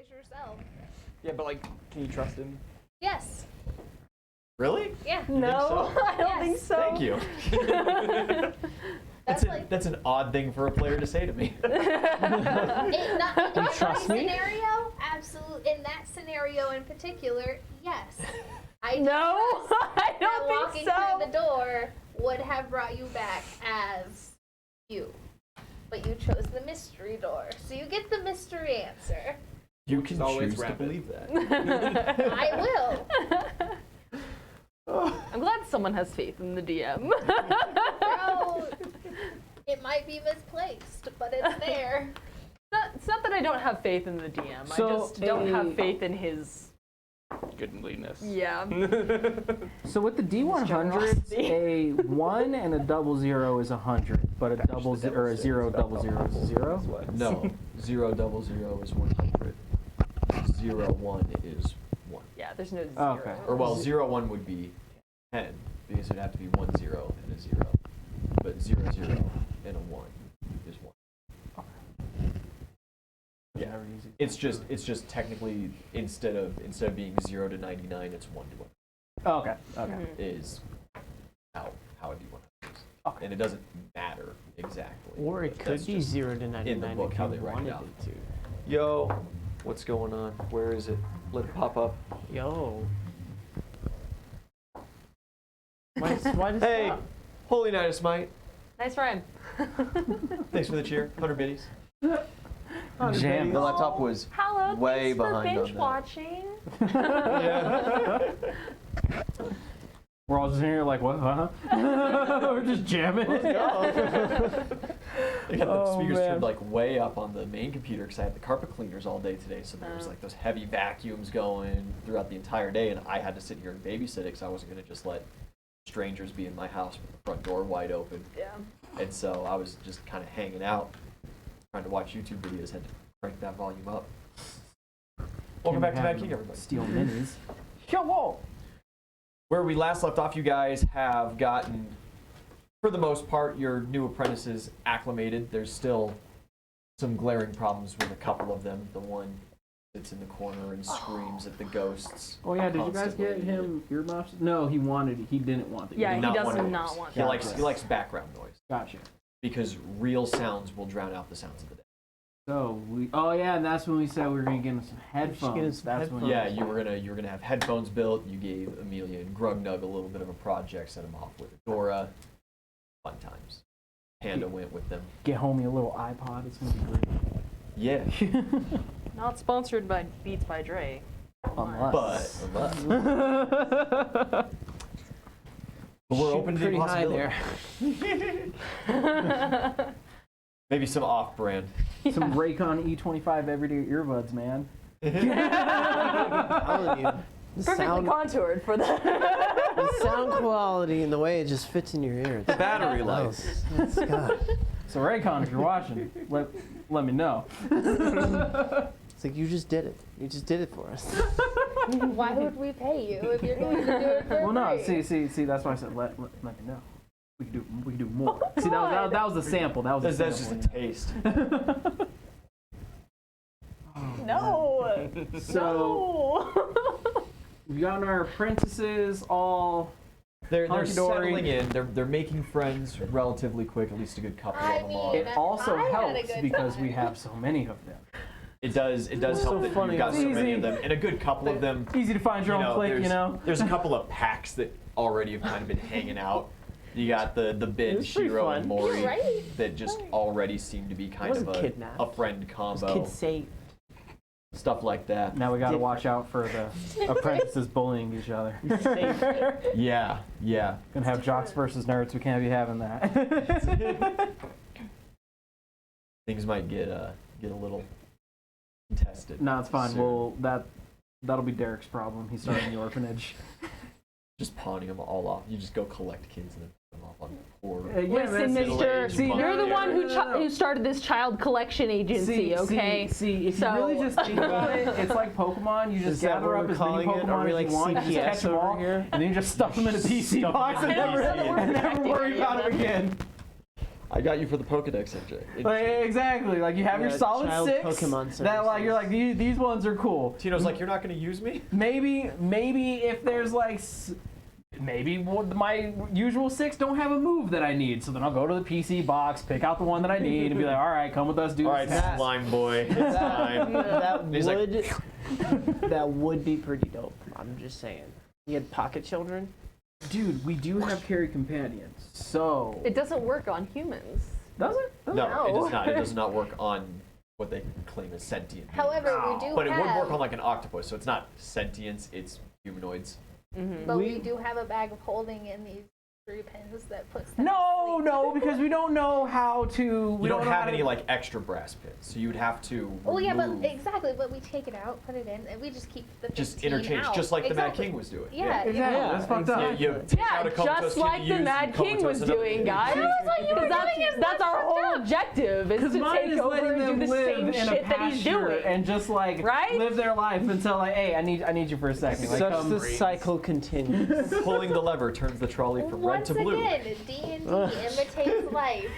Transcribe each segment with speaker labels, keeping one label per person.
Speaker 1: as yourself.
Speaker 2: Yeah, but like, can you trust him?
Speaker 1: Yes.
Speaker 2: Really?
Speaker 1: Yeah.
Speaker 3: No,
Speaker 2: so?
Speaker 3: I don't think so.
Speaker 2: Thank you. That's an odd thing for a player to say to me.
Speaker 1: Not
Speaker 3: trust me?
Speaker 1: scenario, absolutely. In that scenario in particular, yes. I
Speaker 3: I don't
Speaker 1: walking
Speaker 3: think so.
Speaker 1: through the door would have brought you back as you, but you chose the mystery door, so you get the mystery answer.
Speaker 2: You can
Speaker 4: always
Speaker 2: choose to
Speaker 4: rabbit.
Speaker 2: believe that.
Speaker 1: I will.
Speaker 3: I'm glad someone has faith in the DM.
Speaker 1: Bro, it might be misplaced, but it's there.
Speaker 3: It's not that I don't have faith in the DM.
Speaker 5: So
Speaker 3: I just don't have faith in his.
Speaker 4: Goodliness.
Speaker 3: Yeah.
Speaker 5: So with the D100s, a 1 and a 00 is 100, but a double or a 0 00 is 0.
Speaker 2: No, 0 00 is 100. 0 1 is 1.
Speaker 3: Yeah, there's no 0.
Speaker 5: Oh, okay.
Speaker 2: Or well, 0 1 would be 10 because it'd have to be 1 0 and a 0. But 0 0 and a 1 is 1. Yeah, it's just technically instead of being 0 to 99, it's 1 to 1.
Speaker 5: Oh, okay. Okay.
Speaker 2: Is how a D100 is.
Speaker 5: Okay.
Speaker 2: And it doesn't matter exactly.
Speaker 6: Or it
Speaker 2: That's
Speaker 6: could be
Speaker 2: just
Speaker 6: 0 to 99
Speaker 2: in the book
Speaker 6: if
Speaker 2: how
Speaker 6: you
Speaker 2: they write
Speaker 6: wanted
Speaker 2: it out.
Speaker 6: it to.
Speaker 2: Yo, what's going on? Where is it? Let it pop up.
Speaker 6: Yo. Why does
Speaker 2: Hey,
Speaker 6: stop?
Speaker 2: Holy Night of Smite.
Speaker 3: Nice rhyme.
Speaker 2: Thanks for the cheer. 100 biddies.
Speaker 5: Jam.
Speaker 2: The laptop was
Speaker 3: Hello,
Speaker 2: way
Speaker 3: thanks for
Speaker 2: behind on
Speaker 3: binge
Speaker 2: that.
Speaker 3: watching.
Speaker 2: Yeah.
Speaker 5: We're all just in here like, what? Huh? We're just jamming.
Speaker 2: They got the
Speaker 5: Oh,
Speaker 2: speakers
Speaker 5: man.
Speaker 2: turned like way up on the main computer because I had the carpet cleaners all day today, so there was like those heavy vacuums going throughout the entire day, and I had to sit here and babysit it because I wasn't going to just let strangers be in my house with the front door wide open.
Speaker 3: Yeah.
Speaker 2: And so I was just kind of hanging out, trying to watch YouTube videos, had to crank that volume up. Welcome back to Mad King, everybody.
Speaker 5: Steel minis. Yo,
Speaker 2: Where we last left off, you guys have gotten, for the most part, your new apprentices acclimated. There's still some glaring problems with a couple of them. The one sits in the corner and screams at the ghosts.
Speaker 5: Oh yeah, did you guys
Speaker 2: constantly.
Speaker 5: get him earmuffs? No, he didn't want it.
Speaker 3: Yeah, he
Speaker 2: Not
Speaker 3: does
Speaker 2: one of
Speaker 3: not
Speaker 2: those.
Speaker 3: want
Speaker 2: He
Speaker 3: that.
Speaker 2: likes background noise
Speaker 5: Gotcha.
Speaker 2: because real sounds will drown out the sounds of the day.
Speaker 5: So and that's when we said we were gonna get him some headphones.
Speaker 6: get him some
Speaker 5: That's when
Speaker 2: Yeah, you were gonna have headphones built. You gave Amelia and Grugnug a little bit of a project, sent them off with Adora. Fun times. Panda went with them.
Speaker 5: get homie a little iPod. It's gonna be great.
Speaker 2: Yeah,
Speaker 3: Not sponsored by Beats by Dre.
Speaker 5: Unless.
Speaker 2: but we're
Speaker 6: Shoot
Speaker 2: open to the
Speaker 6: pretty high
Speaker 2: possibility.
Speaker 6: there.
Speaker 2: Maybe some off-brand.
Speaker 5: Some Raycon E25 everyday earbuds, man.
Speaker 6: I'm telling you, the
Speaker 3: Perfectly contoured for that.
Speaker 6: the sound quality and the way it just fits in your ear.
Speaker 2: The battery life.
Speaker 6: It's God.
Speaker 5: So Raycon, if you're watching, let me know.
Speaker 6: It's like you just did it. You just did it for us.
Speaker 1: Why would we pay you if you're going to do it for
Speaker 5: Well, no,
Speaker 1: free?
Speaker 5: see, that's why I said let me know. We can do more. See, that was the sample. That was
Speaker 2: That's
Speaker 5: the
Speaker 2: just a
Speaker 5: sample.
Speaker 2: taste.
Speaker 3: No.
Speaker 5: So we got our apprentices all.
Speaker 2: They're
Speaker 5: Hunky-dory.
Speaker 2: settling in. They're making friends relatively quick. At least a good couple
Speaker 1: I
Speaker 2: of them
Speaker 1: mean,
Speaker 2: are.
Speaker 5: It also
Speaker 1: I had a
Speaker 5: helps
Speaker 1: good
Speaker 5: because we
Speaker 1: time.
Speaker 5: have so many of them.
Speaker 2: It does help
Speaker 6: so
Speaker 2: that
Speaker 6: funny.
Speaker 2: you've got
Speaker 5: It's
Speaker 2: so many
Speaker 5: easy.
Speaker 2: of them, and a good couple of them.
Speaker 5: Easy to find your own clique, you know.
Speaker 2: There's a couple of packs that already have kind of been hanging out. You got the Ben,
Speaker 6: was pretty
Speaker 2: Shiro,
Speaker 6: fun.
Speaker 2: and Mori
Speaker 1: You're right.
Speaker 2: that just already seem to be kind of
Speaker 6: wasn't kidnapped.
Speaker 2: a friend
Speaker 6: This
Speaker 2: combo.
Speaker 6: kid saved.
Speaker 2: Stuff like that.
Speaker 5: Now we got to watch out for the apprentices bullying each other.
Speaker 2: Yeah.
Speaker 5: Gonna have jocks versus nerds. We can't be having that.
Speaker 2: Things might get a little contested.
Speaker 5: No, it's fine.
Speaker 2: soon.
Speaker 5: Well, that'll be Derek's problem. He's starting the orphanage.
Speaker 2: Just pawning them all off. You just go collect kids and then put them off on poor.
Speaker 3: Listen,
Speaker 2: middle-aged
Speaker 3: mister, you're the
Speaker 2: mother.
Speaker 3: one who started this child collection agency, okay?
Speaker 5: See, if
Speaker 3: So-
Speaker 5: you really just think about it, it's like Pokemon. You just
Speaker 6: Is that
Speaker 5: gather
Speaker 6: what
Speaker 5: up
Speaker 6: we're
Speaker 5: as many
Speaker 6: calling it? Are
Speaker 5: Pokemon
Speaker 6: we
Speaker 5: as
Speaker 6: like
Speaker 5: you want, you just
Speaker 6: CPS
Speaker 5: catch them
Speaker 6: over
Speaker 5: all,
Speaker 6: here?
Speaker 5: and then you just stuff them in a PC
Speaker 2: Stuff
Speaker 5: box
Speaker 2: them
Speaker 5: and
Speaker 2: in a
Speaker 5: never,
Speaker 2: PC.
Speaker 5: and never worry about them again.
Speaker 2: I got you for the Pokedex, NJ.
Speaker 5: Like, exactly. Like you have your
Speaker 6: Yeah,
Speaker 5: solid
Speaker 6: child
Speaker 5: 6
Speaker 6: Pokemon
Speaker 5: that like you're like
Speaker 6: services.
Speaker 5: these ones are cool.
Speaker 2: Tino's like, you're not going to use me?
Speaker 5: Maybe if there's like maybe my usual 6 don't have a move that I need, so then I'll go to the PC box, pick out the one that I need, and be like, all right, come with us, do
Speaker 2: All right,
Speaker 5: this.
Speaker 2: slime boy. It's time.
Speaker 6: That
Speaker 2: He's like-
Speaker 6: would that would be pretty dope. I'm just saying. You had pocket children.
Speaker 5: Dude, we do have carry companions, so
Speaker 3: It doesn't work on humans.
Speaker 5: does it?
Speaker 2: No, it does not. It does not work on what they claim is sentient. beings.
Speaker 1: However, we do
Speaker 2: But it would
Speaker 1: have,
Speaker 2: work on like an octopus, so it's not sentience, it's humanoids.
Speaker 1: but we
Speaker 6: we-
Speaker 1: do have a bag of holding in these 3 pins that puts them
Speaker 5: No,
Speaker 1: to sleep.
Speaker 5: no, because we don't know how to.
Speaker 2: You don't
Speaker 5: know
Speaker 2: have
Speaker 5: how
Speaker 2: any
Speaker 5: to-
Speaker 2: like extra brass pins, so you would have to.
Speaker 1: Oh yeah, but
Speaker 2: remove-
Speaker 1: exactly. But we take it out, put it in, and we just keep the 15
Speaker 2: just interchange,
Speaker 1: out.
Speaker 2: just like the Mad
Speaker 1: Exactly.
Speaker 2: King was doing.
Speaker 1: Yeah,
Speaker 5: Exactly.
Speaker 6: Yeah,
Speaker 5: That's fucked up.
Speaker 6: exactly.
Speaker 2: You take out a comatose
Speaker 3: just
Speaker 2: kid
Speaker 3: like
Speaker 2: to
Speaker 3: the
Speaker 2: use,
Speaker 3: Mad
Speaker 2: and
Speaker 3: King
Speaker 2: comatose
Speaker 3: was
Speaker 2: another
Speaker 3: doing,
Speaker 2: kid.
Speaker 3: guys. That's our whole objective is to
Speaker 5: Mine
Speaker 3: take
Speaker 5: is
Speaker 3: over
Speaker 5: letting
Speaker 3: and do
Speaker 5: them
Speaker 3: the
Speaker 5: live
Speaker 3: same
Speaker 5: in a
Speaker 3: shit that he's
Speaker 5: pasture
Speaker 3: doing.
Speaker 5: and just like
Speaker 3: Right?
Speaker 5: live their life until like, hey, I need you for a second. Like,
Speaker 6: Such
Speaker 5: come
Speaker 6: the cycle continues.
Speaker 2: Pulling the lever turns the trolley from red
Speaker 1: Once
Speaker 2: to blue.
Speaker 1: again, D&D imitates life.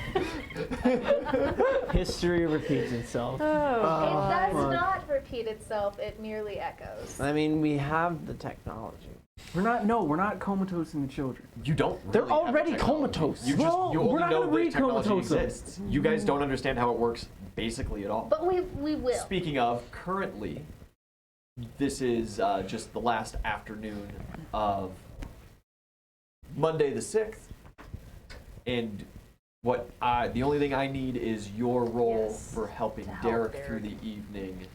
Speaker 6: History repeats itself.
Speaker 1: It does
Speaker 6: fuck.
Speaker 1: not repeat itself. It merely echoes.
Speaker 6: I mean, we have the technology.
Speaker 5: we're not comatose in the children.
Speaker 2: You don't.
Speaker 6: They're
Speaker 2: really have the
Speaker 6: already
Speaker 2: technology.
Speaker 6: comatose.
Speaker 2: You just
Speaker 5: Well,
Speaker 2: you
Speaker 5: we're
Speaker 2: only
Speaker 5: not
Speaker 2: know
Speaker 5: gonna
Speaker 2: the technology
Speaker 5: re-comatose them.
Speaker 2: exists. You guys don't understand how it works basically at all.
Speaker 1: But we will.
Speaker 2: Speaking of, currently, this is just the last afternoon of Monday the 6th, and the only thing I need is your role
Speaker 3: Yes,
Speaker 2: for helping
Speaker 3: to help
Speaker 2: Derek through
Speaker 3: Derek.
Speaker 2: the evening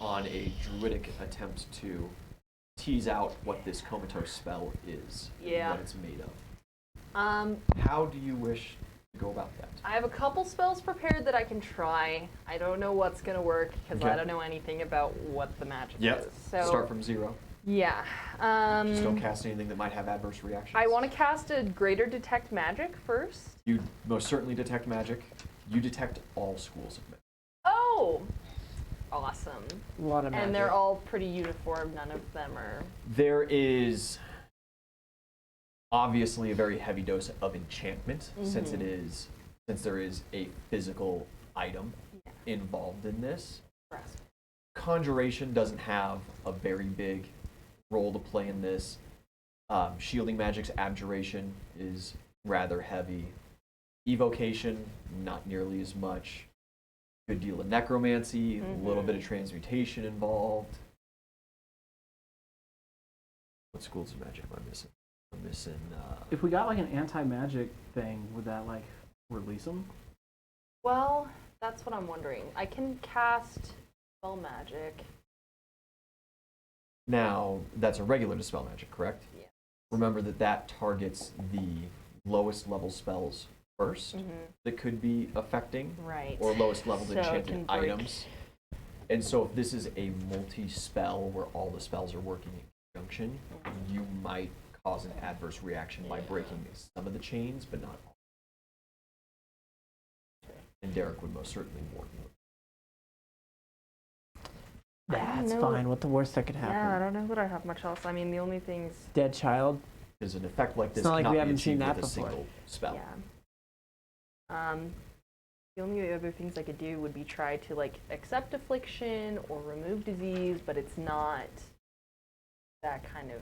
Speaker 2: on a druidic attempt to tease out what this comatose spell is
Speaker 3: Yeah.
Speaker 2: and what it's made of.
Speaker 3: Um,
Speaker 2: How do you wish to go about that?
Speaker 3: I have a couple spells prepared that I can try. I don't know what's gonna work because
Speaker 2: Okay.
Speaker 3: I don't know anything about what the magic
Speaker 2: Yep.
Speaker 3: is. So
Speaker 2: Start from 0.
Speaker 3: yeah.
Speaker 2: Just don't cast anything that might have adverse reactions.
Speaker 3: I want to cast a greater detect magic first.
Speaker 2: You most certainly detect magic. You detect all schools of magic.
Speaker 3: Oh, awesome!
Speaker 6: A lot of magic.
Speaker 3: And they're all pretty uniform. None of them are.
Speaker 2: There is obviously a very heavy dose of enchantment since there is a physical item involved in this.
Speaker 3: Grasp.
Speaker 2: Conjuration doesn't have a very big role to play in this. Shielding magic's abjuration is rather heavy. Evocation, not nearly as much. Good deal of necromancy, a little bit of transmutation involved. What schools of magic am I missing? I'm missing.
Speaker 5: If we got like an anti-magic thing, would that like release them?
Speaker 3: Well, that's what I'm wondering. I can cast spell magic.
Speaker 2: Now, that's a regular dispel magic, correct?
Speaker 3: Yeah.
Speaker 2: Remember that targets the lowest level spells first that could be affecting,
Speaker 3: Right.
Speaker 2: or lowest level
Speaker 3: So it
Speaker 2: enchanted
Speaker 3: can break.
Speaker 2: items. And so if this is a multi-spell where all the spells are working in conjunction, you might cause an adverse reaction by breaking some of the chains, but not all. And Derek would most certainly warn you.
Speaker 6: That's
Speaker 3: know.
Speaker 6: fine. What the worst that could happen?
Speaker 3: Yeah, I don't know that I have much else. I mean, the only things.
Speaker 6: Dead child.
Speaker 2: Because an effect like this
Speaker 6: It's not like
Speaker 2: cannot
Speaker 6: we
Speaker 2: be
Speaker 6: haven't seen
Speaker 2: achieved
Speaker 6: that
Speaker 2: with a
Speaker 6: before.
Speaker 2: single spell.
Speaker 3: Yeah. The only other things I could do would be try to like accept affliction or remove disease, but it's not that kind of.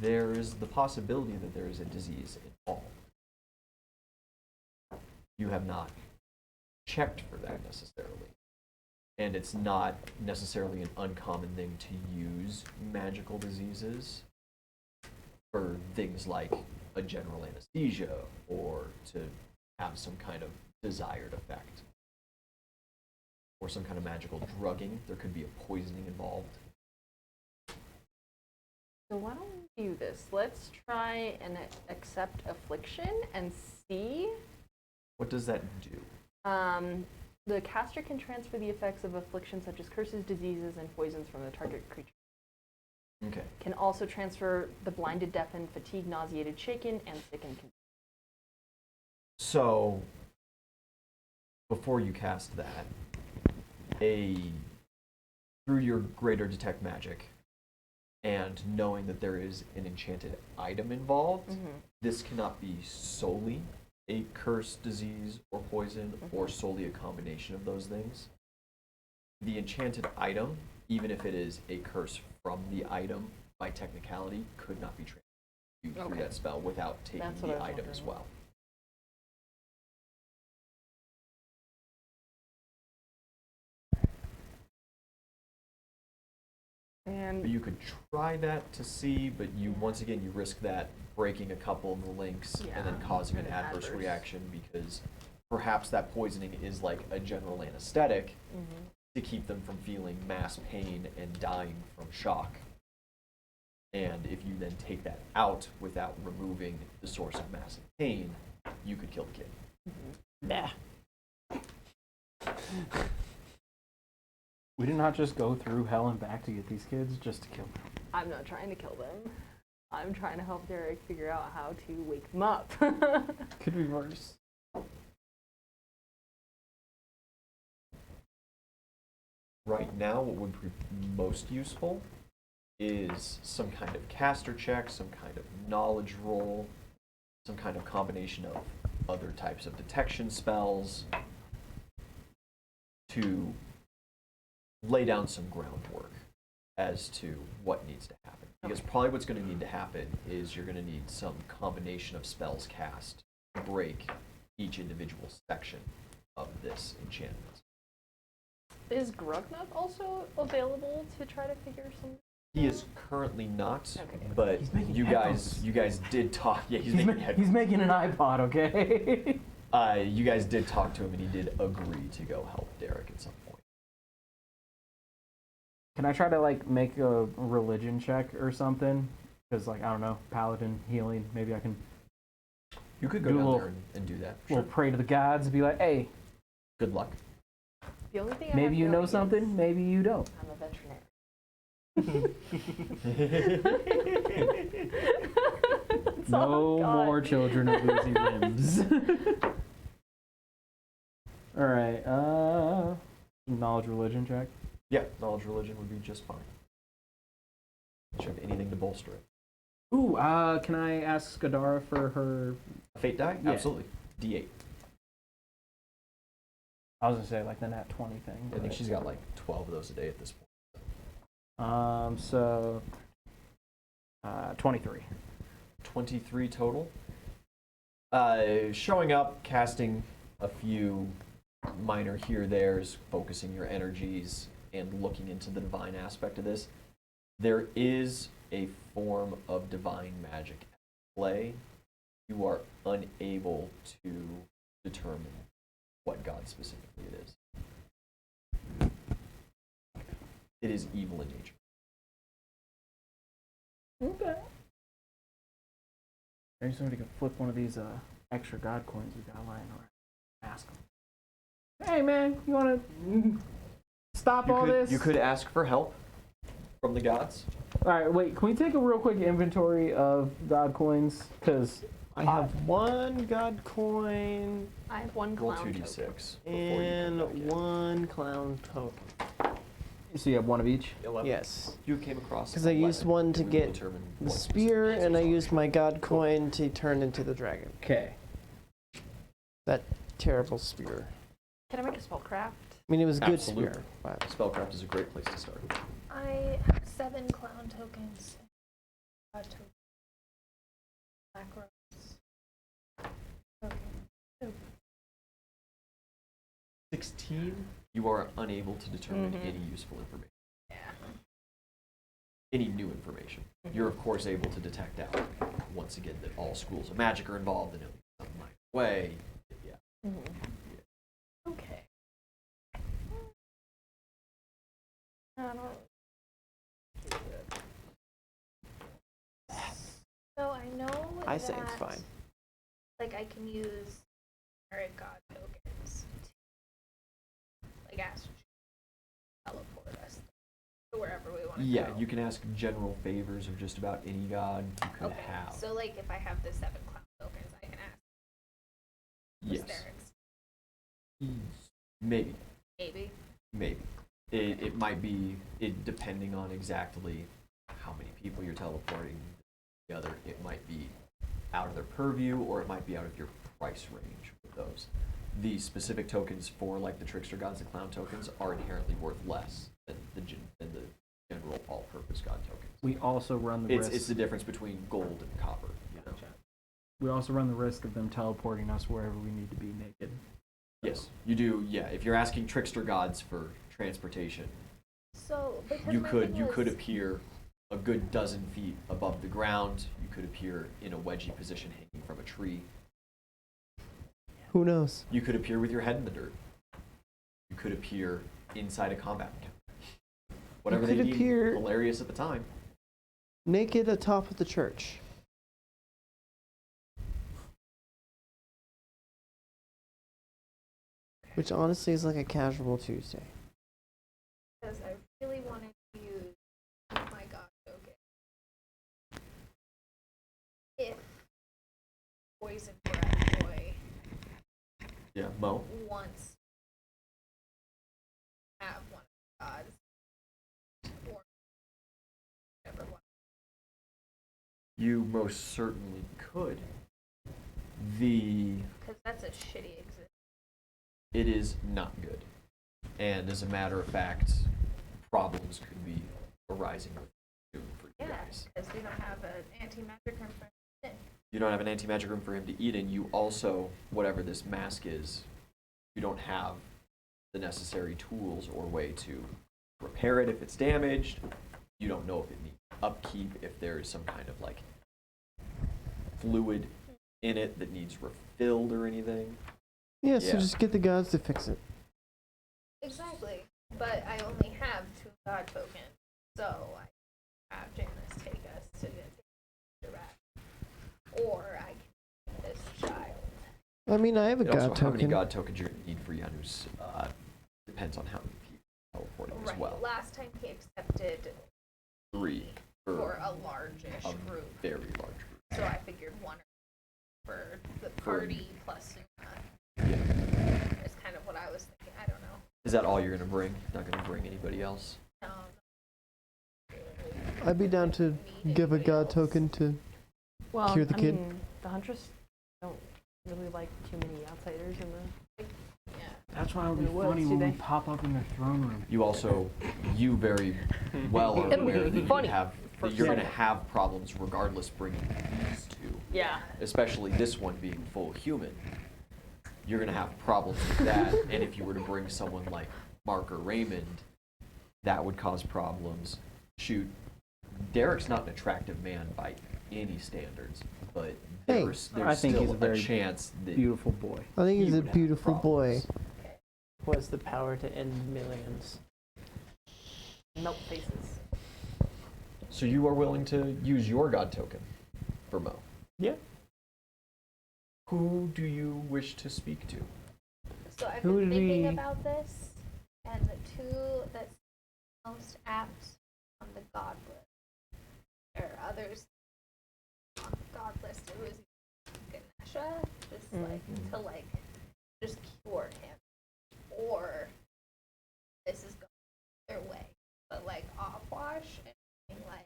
Speaker 2: There is the possibility that there is a disease involved. You have not checked for that necessarily. And it's not necessarily an uncommon thing to use magical diseases for things like a general anesthesia or to have some kind of desired effect. Or some kind of magical drugging. There could be a poisoning involved.
Speaker 3: So why don't we do this? Let's try and accept affliction and see.
Speaker 2: What does that do?
Speaker 3: The caster can transfer the effects of affliction such as curses, diseases, and poisons from the target creature.
Speaker 2: Okay.
Speaker 3: Can also transfer the blinded, deafened, fatigued, nauseated, shaken, and sickened.
Speaker 2: So, before you cast that, through your greater detect magic, and knowing that there is an enchanted item involved, this cannot be solely a curse, disease, or poison, or solely a combination of those things, the enchanted item, even if it is a curse from the item by technicality, could not be transferred through
Speaker 3: Okay.
Speaker 2: that spell without taking
Speaker 3: That's what I
Speaker 2: the
Speaker 3: was
Speaker 2: item as
Speaker 3: wondering.
Speaker 2: well.
Speaker 3: And
Speaker 2: But you could try that to see, but you once again you risk that breaking a couple of the links and then
Speaker 3: Yeah,
Speaker 2: causing an
Speaker 3: and
Speaker 2: adverse
Speaker 3: adverse.
Speaker 2: reaction because perhaps that poisoning is like a general anesthetic to keep them from feeling mass pain and dying from shock. And if you then take that out without removing the source of massive pain, you could kill the kid.
Speaker 6: Nah.
Speaker 5: We did not just go through hell and back to get these kids just to kill them.
Speaker 3: I'm not trying to kill them. I'm trying to help Derek figure out how to wake them up.
Speaker 5: Could be worse.
Speaker 2: Right now, what would be most useful is some kind of caster check, some kind of knowledge roll, some kind of combination of other types of detection spells to lay down some groundwork as to what needs to happen. Because probably what's going to need to happen is you're going to need some combination of spells cast to break each individual section of this enchantment.
Speaker 3: Is Grugnut also available to try to figure some?
Speaker 2: He is currently not,
Speaker 3: Okay.
Speaker 2: but
Speaker 5: He's making
Speaker 2: you
Speaker 5: headphones.
Speaker 2: guys did talk. Yeah, he's
Speaker 5: He's,
Speaker 2: making headphones.
Speaker 5: he's making an iPod, okay?
Speaker 2: You guys did talk to him, and he did agree to go help Derek at some point.
Speaker 5: Can I try to like make a religion check or something? Because like I don't know, paladin healing. Maybe I can
Speaker 2: You could go
Speaker 5: Do a
Speaker 2: down
Speaker 5: little-
Speaker 2: there and do that.
Speaker 5: we'll
Speaker 2: Sure.
Speaker 5: pray to the gods and be like, hey,
Speaker 2: Good luck.
Speaker 3: The only thing I
Speaker 5: maybe
Speaker 3: have
Speaker 5: you
Speaker 3: no
Speaker 5: know
Speaker 3: idea is
Speaker 5: something, maybe you don't.
Speaker 3: I'm a veterinarian. That's all
Speaker 5: No
Speaker 3: I've got.
Speaker 5: more children of losing limbs. All right. Knowledge religion check.
Speaker 2: Yeah, knowledge religion would be just fine. Should have anything to bolster it.
Speaker 5: Ooh. Can I ask Skadara for her?
Speaker 2: Fate die?
Speaker 5: Yeah.
Speaker 2: Absolutely. D8.
Speaker 5: I was gonna say like the nat 20 thing.
Speaker 2: I think
Speaker 5: but-
Speaker 2: she's got like 12 of those a day at this point.
Speaker 5: So. 23.
Speaker 2: 23 total. Showing up, casting a few minor here-theres, focusing your energies, and looking into the divine aspect of this. There is a form of divine magic at play. You are unable to determine what god specifically it is. It is evil in nature.
Speaker 5: Okay. Maybe somebody could flip one of these extra god coins we got lying around. Ask them. Hey man, you want to stop all this?
Speaker 2: You could ask for help from the gods.
Speaker 5: All right, wait. Can we take a real quick inventory of god coins? Because
Speaker 6: I have one god coin
Speaker 3: I have one
Speaker 2: Roll
Speaker 3: clown
Speaker 2: 2d6
Speaker 3: token.
Speaker 2: before you come
Speaker 6: and
Speaker 2: back in.
Speaker 6: one clown token.
Speaker 5: so you have one of each.
Speaker 2: 11.
Speaker 6: Yes.
Speaker 2: You came across
Speaker 6: Because I used
Speaker 2: 11.
Speaker 6: one to
Speaker 2: We will
Speaker 6: get
Speaker 2: determine
Speaker 6: the
Speaker 2: what
Speaker 6: spear,
Speaker 2: specific
Speaker 6: and I
Speaker 2: answers
Speaker 6: used my god coin to turn into the dragon.
Speaker 5: Okay.
Speaker 6: That terrible spear.
Speaker 3: Can I make a spellcraft?
Speaker 6: I mean, it was a good
Speaker 2: Absolutely.
Speaker 6: spear, but
Speaker 2: Spellcraft is a great place to start.
Speaker 1: I have 7 clown tokens. God token. Black rose. Okay.
Speaker 2: 16, you are unable to determine
Speaker 3: Mhm.
Speaker 2: any useful information,
Speaker 3: Yeah.
Speaker 2: any new information. You're, of course, able to detect out, once again, that all schools of magic are involved in at least some minor way. Yeah.
Speaker 3: Okay. I don't really do it.
Speaker 1: So I know
Speaker 6: I say it's
Speaker 1: that,
Speaker 6: fine.
Speaker 1: like, I can use generic god tokens to, like, ask teleport us to wherever we want to
Speaker 2: Yeah,
Speaker 1: go.
Speaker 2: you can ask general favors of just about any god you could
Speaker 1: Okay,
Speaker 2: have.
Speaker 1: so, like, if I have the 7 clown tokens, I can ask
Speaker 2: Yes.
Speaker 1: Hysterics.
Speaker 2: Maybe.
Speaker 1: Maybe.
Speaker 2: Maybe. It might be, depending on exactly how many people you're teleporting together, it might be out of their purview, or it might be out of your price range with those. The specific tokens for like the Trickster Gods and Clown tokens are inherently worth less than the general all-purpose God tokens.
Speaker 5: We also run the risk.
Speaker 2: It's the difference between gold and copper. You know?
Speaker 5: We also run the risk of them teleporting us wherever we need to be naked.
Speaker 2: Yes, you do. Yeah, if you're asking Trickster Gods for transportation,
Speaker 1: So because
Speaker 2: you
Speaker 1: my
Speaker 2: could
Speaker 1: thing was-
Speaker 2: appear a good dozen feet above the ground. You could appear in a wedgie position hanging from a tree.
Speaker 6: Who knows?
Speaker 2: You could appear with your head in the dirt. You could appear inside a combat encounter. Whatever they
Speaker 6: could
Speaker 2: deem
Speaker 6: appear-
Speaker 2: hilarious at the time.
Speaker 6: Naked atop of the church. Which honestly is like a casual Tuesday.
Speaker 1: Because I really wanted to use my God token. If Poison Breath Boy
Speaker 2: Yeah, Mo.
Speaker 1: wants to have one of the gods, or whatever one.
Speaker 2: You most certainly could.
Speaker 1: Because that's a shitty existence.
Speaker 2: It is not good. And as a matter of fact, problems could be arising with you for you
Speaker 1: Yeah,
Speaker 2: guys.
Speaker 1: because we don't have an anti-magic room for it.
Speaker 2: You don't have an anti-magic room for him to eat in. You also, whatever this mask is, you don't have the necessary tools or way to repair it if it's damaged. You don't know if it needs upkeep, if there is some kind of like fluid in it that needs refilled or anything.
Speaker 6: Yeah, so
Speaker 2: Yeah.
Speaker 6: just get the gods to fix it.
Speaker 1: Exactly. But I only have 2 God tokens, so I have Janice take us to the rat. Or I can get this child.
Speaker 6: I mean, I have a
Speaker 2: And also,
Speaker 6: god
Speaker 2: how many
Speaker 6: token.
Speaker 2: god tokens you're going to need for Janus depends on how many people teleporting
Speaker 1: Right.
Speaker 2: as well.
Speaker 1: Last time he accepted
Speaker 2: 3
Speaker 1: for a large-ish
Speaker 2: a
Speaker 1: group.
Speaker 2: very large group.
Speaker 1: So I figured 1 for the party plus Suna.
Speaker 2: Yeah.
Speaker 1: Is kind of what I was thinking. I don't know.
Speaker 2: Is that all you're going to bring? Not going to bring anybody else?
Speaker 1: No.
Speaker 6: I'd be down to give a god token to.
Speaker 3: Well,
Speaker 6: Cure the
Speaker 3: I
Speaker 6: kid.
Speaker 3: mean, the Huntress don't really like too many outsiders in the.
Speaker 1: Yeah.
Speaker 5: That's why it would be
Speaker 3: In the woods,
Speaker 5: funny
Speaker 3: do
Speaker 5: when we
Speaker 3: they?
Speaker 5: pop up in their throne room.
Speaker 2: You also, you very well are
Speaker 3: It'll be
Speaker 2: aware that
Speaker 3: funny
Speaker 2: that you're going to have problems regardless bringing these 2.
Speaker 3: Yeah.
Speaker 2: Especially this one being full human. You're going to have problems with that. And if you were to bring someone like Mark or Raymond, that would cause problems. Shoot, Derek's not an attractive man by any standards, but
Speaker 6: Hey,
Speaker 2: there's
Speaker 5: I think he's
Speaker 2: still
Speaker 5: a very
Speaker 2: chance that
Speaker 5: Beautiful boy.
Speaker 6: I think
Speaker 2: he
Speaker 6: he's a
Speaker 2: would have
Speaker 6: beautiful boy.
Speaker 2: problems.
Speaker 6: Who has the power to end millions?
Speaker 3: Melt faces.
Speaker 2: So you are willing to use your god token for Mo?
Speaker 6: Yeah.
Speaker 2: Who do you wish to speak to?
Speaker 1: So I've
Speaker 6: Who
Speaker 1: been
Speaker 6: did
Speaker 1: thinking
Speaker 6: we-
Speaker 1: about this, and the 2 that's most apt on the god list. There are others on the god list. It was Ganesha, just like to like just cure him, or this is going their way, but like offwash and like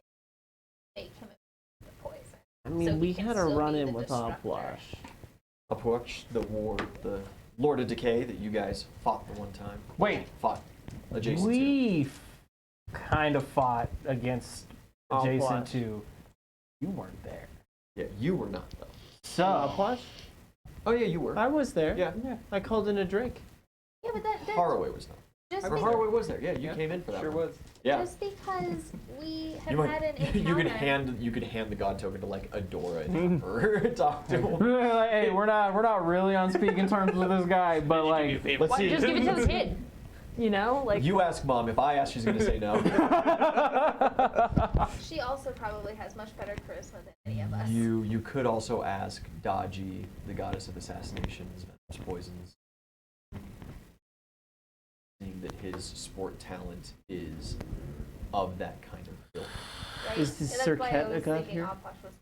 Speaker 1: make him immune to poison.
Speaker 6: I mean,
Speaker 1: So
Speaker 6: we
Speaker 1: he can
Speaker 6: had a
Speaker 1: still
Speaker 6: run
Speaker 1: be
Speaker 6: in
Speaker 1: the
Speaker 6: with
Speaker 1: disruptor.
Speaker 6: Opwash.
Speaker 2: Upwatch, the Lord of Decay that you guys fought the one time.
Speaker 5: Wait,
Speaker 2: Fought adjacent to.
Speaker 5: we kind of fought against adjacent
Speaker 6: Opwash.
Speaker 5: to. You weren't there.
Speaker 2: Yeah, you were not though.
Speaker 5: So,
Speaker 6: Opwash?
Speaker 2: Oh yeah, you were.
Speaker 6: I was there.
Speaker 2: Yeah.
Speaker 6: I called in a drink.
Speaker 1: Yeah, but that
Speaker 2: Harroway was not.
Speaker 1: just
Speaker 2: Harroway was there. Yeah, you came in for that.
Speaker 4: Sure
Speaker 2: one.
Speaker 4: was.
Speaker 2: Yeah.
Speaker 1: just because we have
Speaker 2: You
Speaker 1: had an encounter.
Speaker 2: you could hand the god token to like Adora and have her talk to him.
Speaker 5: like, hey, we're not really on speaking terms with this guy, but like,
Speaker 2: Let's
Speaker 3: Why,
Speaker 2: see.
Speaker 3: just give it to the kid. You know, like.
Speaker 2: You ask Mom. If I ask, she's gonna say no.
Speaker 1: She also probably has much better charisma than any of us.
Speaker 2: You could also ask Dodgy, the goddess of assassinations, venomous poisons, seeing that his sport talent is of that kind of ilk.
Speaker 1: Right?
Speaker 6: Is this
Speaker 1: And that's
Speaker 6: Sir
Speaker 1: why I
Speaker 6: Ket
Speaker 1: was
Speaker 6: a god
Speaker 1: thinking
Speaker 6: here?
Speaker 1: Opwash was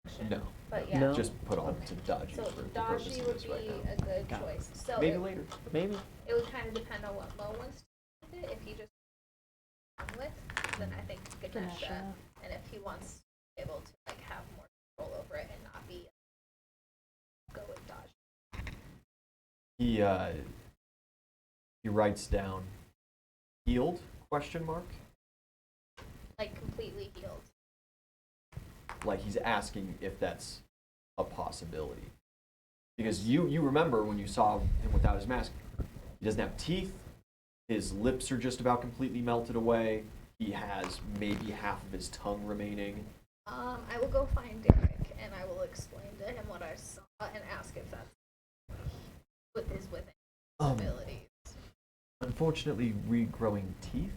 Speaker 1: action.
Speaker 2: No,
Speaker 1: But yeah.
Speaker 6: No.
Speaker 2: just put on to Dodgy
Speaker 1: So
Speaker 2: for the purpose
Speaker 1: Dashi
Speaker 2: of
Speaker 1: would
Speaker 2: this
Speaker 1: be
Speaker 2: right now.
Speaker 1: a good
Speaker 6: Got it.
Speaker 1: choice. So
Speaker 2: Maybe
Speaker 1: it,
Speaker 2: later.
Speaker 6: Maybe.
Speaker 1: it would kind of depend on what Mo wants to do with it. If he just wants with, then I think Ganesha.
Speaker 3: Ganesha.
Speaker 1: And if he wants to be able to like have more control over it and not be go with Dashi.
Speaker 2: He writes down healed question mark.
Speaker 1: Like completely healed.
Speaker 2: Like he's asking if that's a possibility. Because you remember when you saw him without his mask, he doesn't have teeth, his lips are just about completely melted away, he has maybe half of his tongue remaining.
Speaker 1: I will go find Derek and I will explain to him what I saw and ask if that's within his abilities.
Speaker 2: Unfortunately, regrowing teeth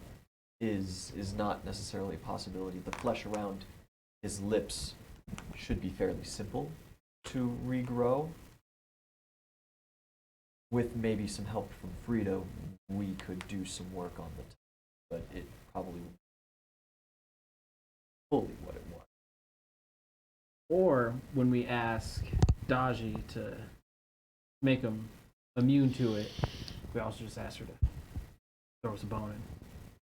Speaker 2: is not necessarily a possibility. The flesh around his lips should be fairly simple to regrow. With maybe some help from Frida, we could do some work on the tongue, but it probably wouldn't be fully what it was.
Speaker 5: Or when we ask Daji to make him immune to it, we also just ask her to throw us a bone and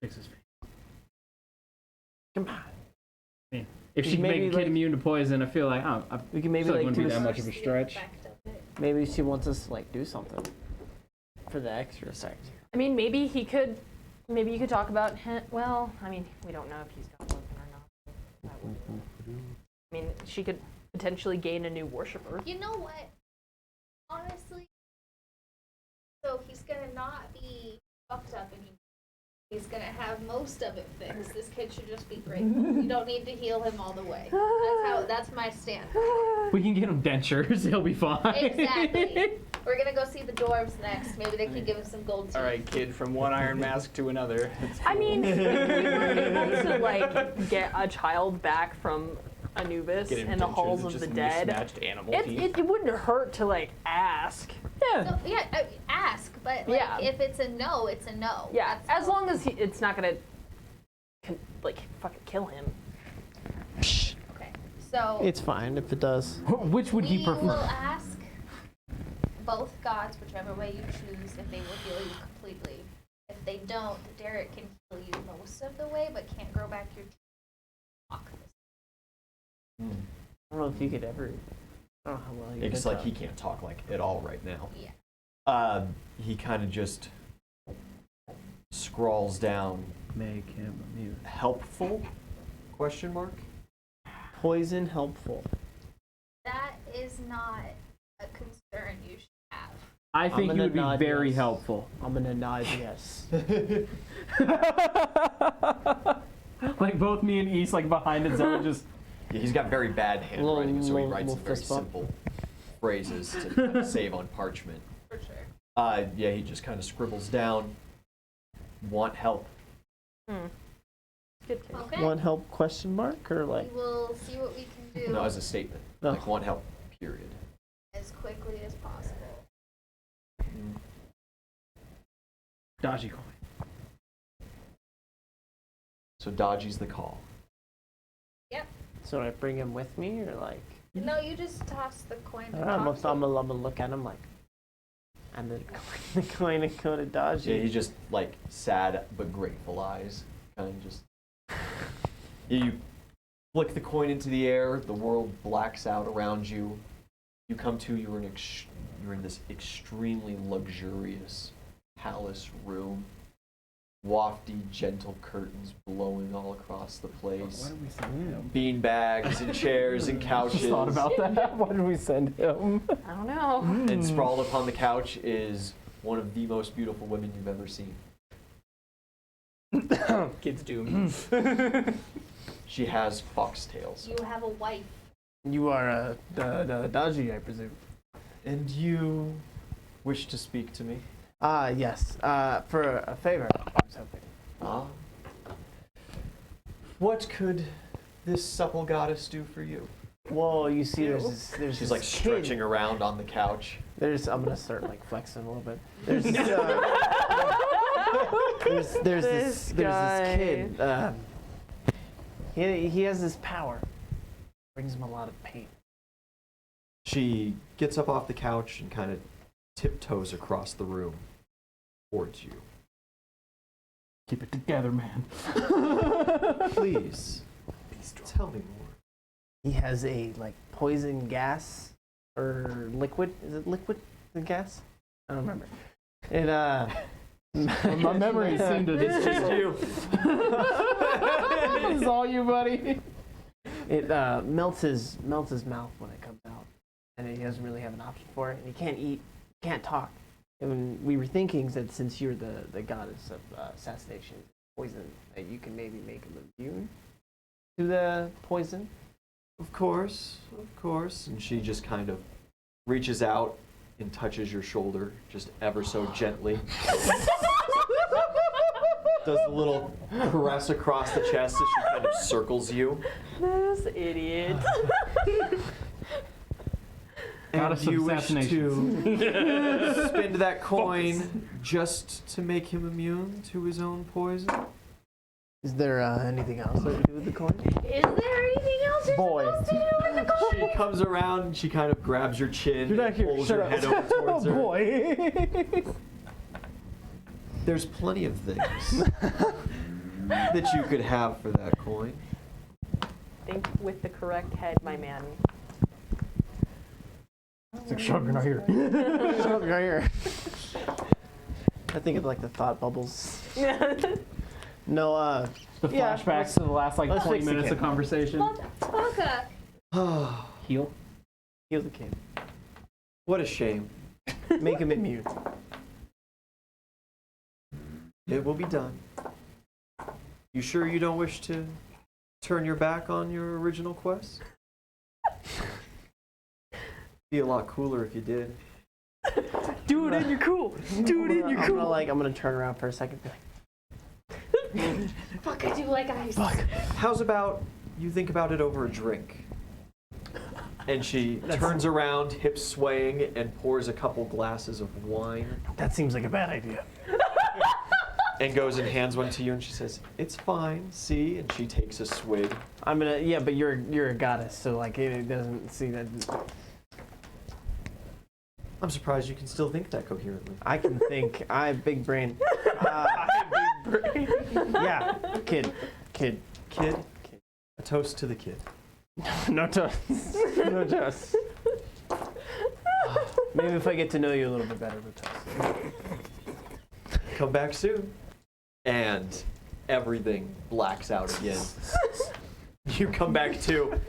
Speaker 5: fix his face.
Speaker 6: Come on.
Speaker 5: I mean, if
Speaker 6: We
Speaker 5: she can make a
Speaker 6: maybe,
Speaker 5: kid
Speaker 6: like-
Speaker 5: immune to poison, I feel like
Speaker 6: We can maybe
Speaker 5: feel like
Speaker 6: like
Speaker 5: it wouldn't be
Speaker 6: do
Speaker 5: that
Speaker 6: s-
Speaker 5: much of a
Speaker 1: The
Speaker 5: stretch.
Speaker 1: effect of it.
Speaker 6: Maybe she wants us to like do something for the extra effect.
Speaker 3: I mean, maybe you could talk about him. Well, I mean, we don't know if he's got one or not. That would- I mean, she could potentially gain a new worshiper.
Speaker 1: You know what? Honestly, so he's gonna not be fucked up anymore. He's gonna have most of it fixed. This kid should just be grateful. You don't need to heal him all the way. That's my stand.
Speaker 5: We can get him dentures, he'll be fine.
Speaker 1: Exactly. We're gonna go see the dwarves next. Maybe they can give him some gold teeth.
Speaker 4: All right, kid, from one iron mask to another. It's
Speaker 3: I
Speaker 4: cool.
Speaker 3: mean, we were able to like get a child back from Anubis
Speaker 4: Get him
Speaker 3: in the
Speaker 4: dentures
Speaker 3: halls
Speaker 4: and
Speaker 3: of
Speaker 4: just
Speaker 3: the dead.
Speaker 4: mismatched animal
Speaker 3: It,
Speaker 4: teeth.
Speaker 3: it wouldn't hurt to like ask.
Speaker 5: Yeah.
Speaker 1: So, yeah, ask, but like,
Speaker 3: Yeah.
Speaker 1: if it's a no, it's a no.
Speaker 3: Yeah,
Speaker 1: That's
Speaker 3: as
Speaker 1: all.
Speaker 3: long as it's not gonna like fucking kill him.
Speaker 1: Okay. So
Speaker 6: It's fine if it does.
Speaker 5: Which would he
Speaker 1: we will
Speaker 5: prefer?
Speaker 1: ask both gods, whichever way you choose, if they will heal you completely. If they don't, Derek can heal you most of the way, but can't grow back your chalk.
Speaker 6: I don't know if you could ever. I don't know how well you
Speaker 2: It's
Speaker 6: could
Speaker 2: like
Speaker 6: talk.
Speaker 2: he can't talk like at all right now.
Speaker 1: Yeah.
Speaker 2: He kind of just scrawls down
Speaker 5: Make him immune.
Speaker 2: helpful question mark.
Speaker 6: Poison helpful.
Speaker 1: That is not a concern you should have.
Speaker 5: I
Speaker 6: I'm
Speaker 5: think he
Speaker 6: gonna
Speaker 5: would be
Speaker 6: nod
Speaker 5: very
Speaker 6: yes.
Speaker 5: helpful.
Speaker 6: I'm gonna nod yes.
Speaker 5: Like both me and East, like behind it, Zella just.
Speaker 2: Yeah, he's got very bad handwriting, so he
Speaker 6: Little-
Speaker 2: writes
Speaker 6: little
Speaker 2: very
Speaker 6: fist bump.
Speaker 2: simple phrases to kind of save on parchment.
Speaker 1: For sure.
Speaker 2: Yeah, he just kind of scribbles down, want help.
Speaker 3: Good kid.
Speaker 1: Okay.
Speaker 6: Want help question mark or like
Speaker 1: We will see what we can do
Speaker 2: No, as a statement.
Speaker 6: No.
Speaker 2: Like, want help, period.
Speaker 1: as quickly as possible.
Speaker 5: Dodgy coin.
Speaker 2: So Dodgy's the call.
Speaker 1: Yep.
Speaker 6: so do I bring him with me or like
Speaker 1: No, you just toss the coin. to
Speaker 6: I'm
Speaker 1: Toxie.
Speaker 6: gonna look at him like and then the coin and go to Dodgy.
Speaker 2: Yeah, he's just like sad but grateful eyes. Kind of just. You flick the coin into the air. The world blacks out around you. You come to. You're in this extremely luxurious palace room. Wafty, gentle curtains blowing all across the place.
Speaker 5: Why did we send him?
Speaker 2: Bean bags and chairs and couches.
Speaker 5: Just thought about that. Why did we send him?
Speaker 3: I don't know.
Speaker 2: And sprawled upon the couch is one of the most beautiful women you've ever seen.
Speaker 4: Kid's doomed.
Speaker 2: She has foxtails.
Speaker 1: You have a wife.
Speaker 6: You are the Dodgy, I presume.
Speaker 2: And you wish to speak to me?
Speaker 6: Yes. For a favor. I was hoping.
Speaker 2: Ah. What could this supple goddess do for you?
Speaker 6: Well, you see, there's
Speaker 2: She's
Speaker 6: this
Speaker 2: like
Speaker 6: kid.
Speaker 2: stretching around on the couch.
Speaker 6: I'm gonna start like flexing a little bit. There's this kid. He has this power. Brings him a lot of pain.
Speaker 2: She gets up off the couch and kind of tiptoes across the room towards you.
Speaker 5: Keep it together, man.
Speaker 2: Please, tell me more.
Speaker 6: He has a like poison gas or liquid. Is it liquid? The gas? I don't remember. It
Speaker 5: My memory seemed to.
Speaker 2: It's just you.
Speaker 5: It's all you, buddy.
Speaker 6: It melts his mouth when it comes out, and he doesn't really have an option for it. And he can't eat, can't talk. And we were thinking that since you're the goddess of assassination, poison, that you can maybe make him immune to the poison.
Speaker 2: Of course. And she just kind of reaches out and touches your shoulder just ever so gently. Does a little caress across the chest as she kind of circles you.
Speaker 3: This idiot.
Speaker 2: And you wish to spend that coin just to make him immune to his own poison?
Speaker 6: Is there anything else that we do with the coin?
Speaker 1: Is there anything else you're
Speaker 5: Boy.
Speaker 1: supposed to do with the coin?
Speaker 2: She comes around and she kind of grabs your chin
Speaker 6: You're not
Speaker 2: and
Speaker 6: here.
Speaker 2: pulls
Speaker 6: Shut
Speaker 2: your
Speaker 6: up.
Speaker 2: head over towards
Speaker 6: Oh
Speaker 2: her.
Speaker 6: boy.
Speaker 2: There's plenty of things that you could have for that coin.
Speaker 3: Think with the correct head, my man.
Speaker 5: It's like, shut up, you're not here.
Speaker 6: Shut up, right here. I think of like the thought bubbles. No,
Speaker 5: The
Speaker 6: Yeah,
Speaker 5: flashbacks to the last like
Speaker 6: let's
Speaker 5: 20
Speaker 6: fix the
Speaker 5: minutes of
Speaker 6: kid.
Speaker 5: conversation.
Speaker 1: Motherfucker.
Speaker 5: Heal.
Speaker 6: heal the kid.
Speaker 2: What a shame.
Speaker 6: Make him immune.
Speaker 2: It will be done. You sure you don't wish to turn your back on your original quest? Be a lot cooler if you did.
Speaker 3: Do it and you're cool. Do it and you're cool.
Speaker 6: I'm gonna turn around for a second. Be like,
Speaker 1: Fuck, I do like ice.
Speaker 2: How's about you think about it over a drink? And she turns around, hips swaying, and pours a couple glasses of wine
Speaker 6: that seems like a bad idea.
Speaker 2: and goes and hands one to you and she says, "It's fine, see?" And she takes a swig.
Speaker 6: I'm gonna, yeah, but you're a goddess, so like it doesn't see that.
Speaker 2: I'm surprised you can still think that coherently.
Speaker 6: I can think. I have big brain. Yeah, kid.
Speaker 2: Kid, a toast to the kid.
Speaker 6: No toast. No toast. Maybe if I get to know you a little bit better, we'll toast.
Speaker 2: Come back soon. And everything blacks out again. You come back too.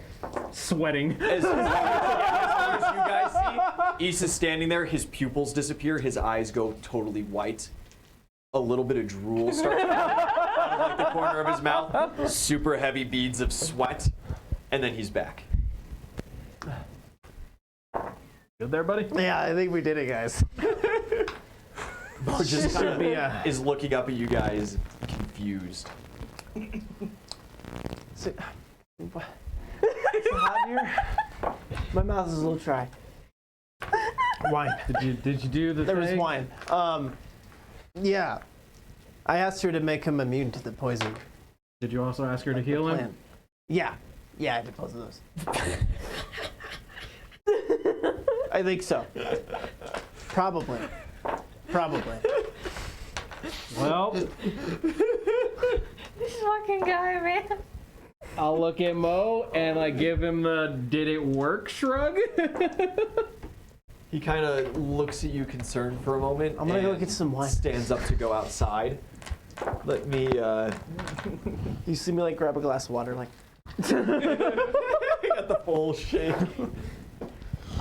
Speaker 5: Sweating.
Speaker 2: As you guys see, Issa's standing there, his pupils disappear, his eyes go totally white. A little bit of drool starts coming out of like the corner of his mouth. Super heavy beads of sweat. And then he's back.
Speaker 5: Good there, buddy?
Speaker 6: Yeah, I think we did it, guys.
Speaker 2: Bo just kind of
Speaker 6: be,
Speaker 2: is looking up at you guys, confused.
Speaker 6: So, what? Is it hot here? My mouth is a little dry. Wine.
Speaker 5: Did you do the
Speaker 6: There was
Speaker 5: thing?
Speaker 6: wine. Yeah. I asked her to make him immune to the poison.
Speaker 5: Did you also ask her to heal him?
Speaker 6: Plan. Yeah. Yeah, I did both of those. I think so. Probably.
Speaker 5: Well,
Speaker 1: This fucking guy, man.
Speaker 5: I'll look at Mo and like give him the "did it work" shrug.
Speaker 2: He kind of looks at you concerned for a moment.
Speaker 6: I'm gonna go
Speaker 2: and
Speaker 6: get some wine.
Speaker 2: Stands up to go outside. Let me,
Speaker 6: You see me like grab a glass of water, like.
Speaker 2: I got the full shake.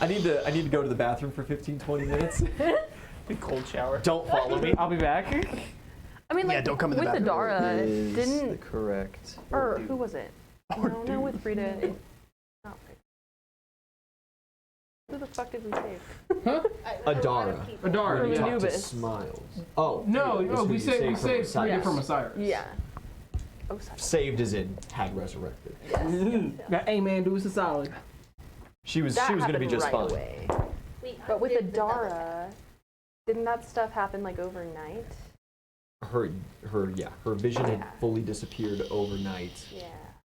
Speaker 2: I need to go to the bathroom for 15-20 minutes.
Speaker 4: A cold shower.
Speaker 2: Don't follow me.
Speaker 5: I'll be back.
Speaker 3: I mean, like,
Speaker 6: Yeah, don't come in the
Speaker 3: with
Speaker 6: bathroom.
Speaker 3: Adara,
Speaker 2: Is the
Speaker 3: didn't,
Speaker 2: correct.
Speaker 3: or who was it? No, with Frida. Not Frida. Who the fuck did we save?
Speaker 2: Adara.
Speaker 5: Adara,
Speaker 2: When you
Speaker 5: yeah.
Speaker 2: talk to
Speaker 3: Anubis.
Speaker 2: Smiles. Oh.
Speaker 5: No,
Speaker 2: Anubis, who
Speaker 5: we
Speaker 2: you
Speaker 5: saved
Speaker 2: from
Speaker 5: Frida
Speaker 2: Osiris.
Speaker 5: from Osiris.
Speaker 3: Yeah. Oh, sorry.
Speaker 2: Saved as in had resurrected.
Speaker 5: Hey man, do us a solid.
Speaker 2: She was
Speaker 3: That
Speaker 2: going to be
Speaker 3: happened
Speaker 2: just
Speaker 3: right
Speaker 2: fine.
Speaker 3: away.
Speaker 1: We
Speaker 3: But with
Speaker 1: undid the double
Speaker 3: Adara, didn't that stuff happen like overnight?
Speaker 2: Her vision had
Speaker 3: Yeah.
Speaker 2: fully disappeared overnight,
Speaker 3: Yeah.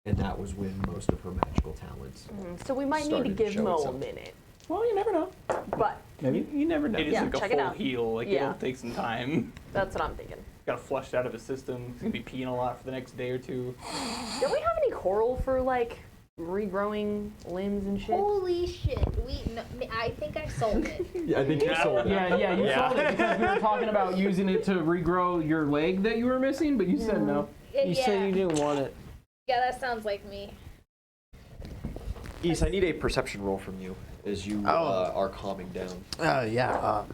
Speaker 2: and that was when most of her magical talents.
Speaker 3: So we might need to
Speaker 2: Started to
Speaker 3: give
Speaker 2: show
Speaker 3: Mo a
Speaker 2: itself.
Speaker 3: minute.
Speaker 5: Well, you never know.
Speaker 3: But
Speaker 5: Maybe you never know.
Speaker 4: It is
Speaker 3: Yeah,
Speaker 4: like a
Speaker 3: check it
Speaker 4: full
Speaker 3: out.
Speaker 4: heal. Like
Speaker 3: Yeah.
Speaker 4: it'll take some time.
Speaker 3: that's what I'm thinking.
Speaker 4: Got to flush it out of his system. He's gonna be peeing a lot for the next day or two.
Speaker 3: Don't we have any coral for like regrowing limbs and shit?
Speaker 1: Holy shit! I think I sold it.
Speaker 2: Yeah, I think you sold it.
Speaker 5: Yeah, you
Speaker 4: Yeah.
Speaker 5: sold it because we were talking about using it to regrow your leg that you were missing, but you said no.
Speaker 6: You said you didn't want it.
Speaker 1: Yeah, that sounds like me.
Speaker 2: East, I need a perception roll from you as you are calming down.
Speaker 6: Yeah.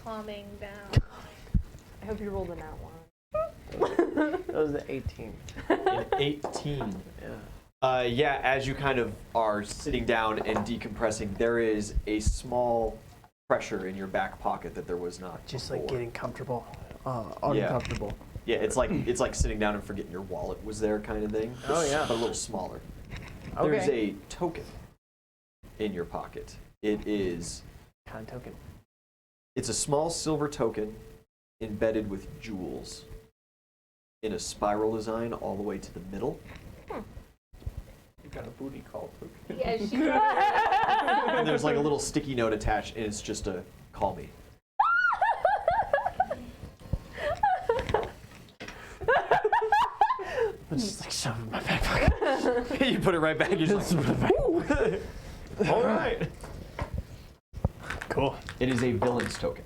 Speaker 1: Calming down.
Speaker 3: I hope you rolled a nat 1.
Speaker 6: That was the 18.
Speaker 2: An 18.
Speaker 6: Yeah.
Speaker 2: As you kind of are sitting down and decompressing, there is a small pressure in your back pocket that there was not
Speaker 6: Just
Speaker 2: before.
Speaker 6: like getting comfortable. Uncomfortable.
Speaker 2: Yeah, it's like sitting down and forgetting your wallet was there kind of thing.
Speaker 6: Oh, yeah.
Speaker 2: But a little smaller.
Speaker 6: Okay.
Speaker 2: There's a token in your pocket. It is,
Speaker 6: Con token.
Speaker 2: it's a small silver token embedded with jewels in a spiral design all the way to the middle.
Speaker 4: You got a booty call token.
Speaker 1: Yeah, she.
Speaker 2: And there's like a little sticky note attached, and it's just a call me.
Speaker 6: It's just like shove it in my back pocket.
Speaker 2: You put it right back. You're just like, all right.
Speaker 6: Cool.
Speaker 2: It is a villain's token.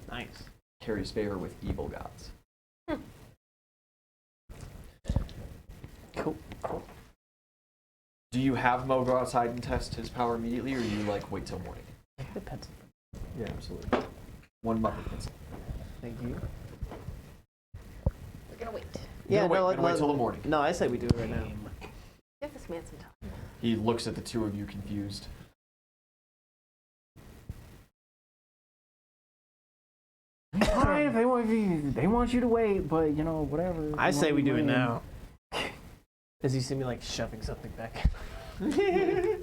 Speaker 6: Nice.
Speaker 2: Carries favor with evil gods.
Speaker 6: Cool.
Speaker 2: Do you have Mo go outside and test his power immediately, or do you like wait till morning?
Speaker 6: The pencil.
Speaker 2: Yeah, absolutely. One Muppet pencil.
Speaker 6: Thank you.
Speaker 1: We're gonna wait.
Speaker 2: Gonna wait till the morning.
Speaker 6: No, I say we do it right now.
Speaker 3: Give this man some time.
Speaker 2: He looks at the two of you confused.
Speaker 5: Fine, if they want you to wait, but you know, whatever.
Speaker 6: I say we do it
Speaker 5: Lame.
Speaker 6: now. As you see me like shoving something back.
Speaker 2: I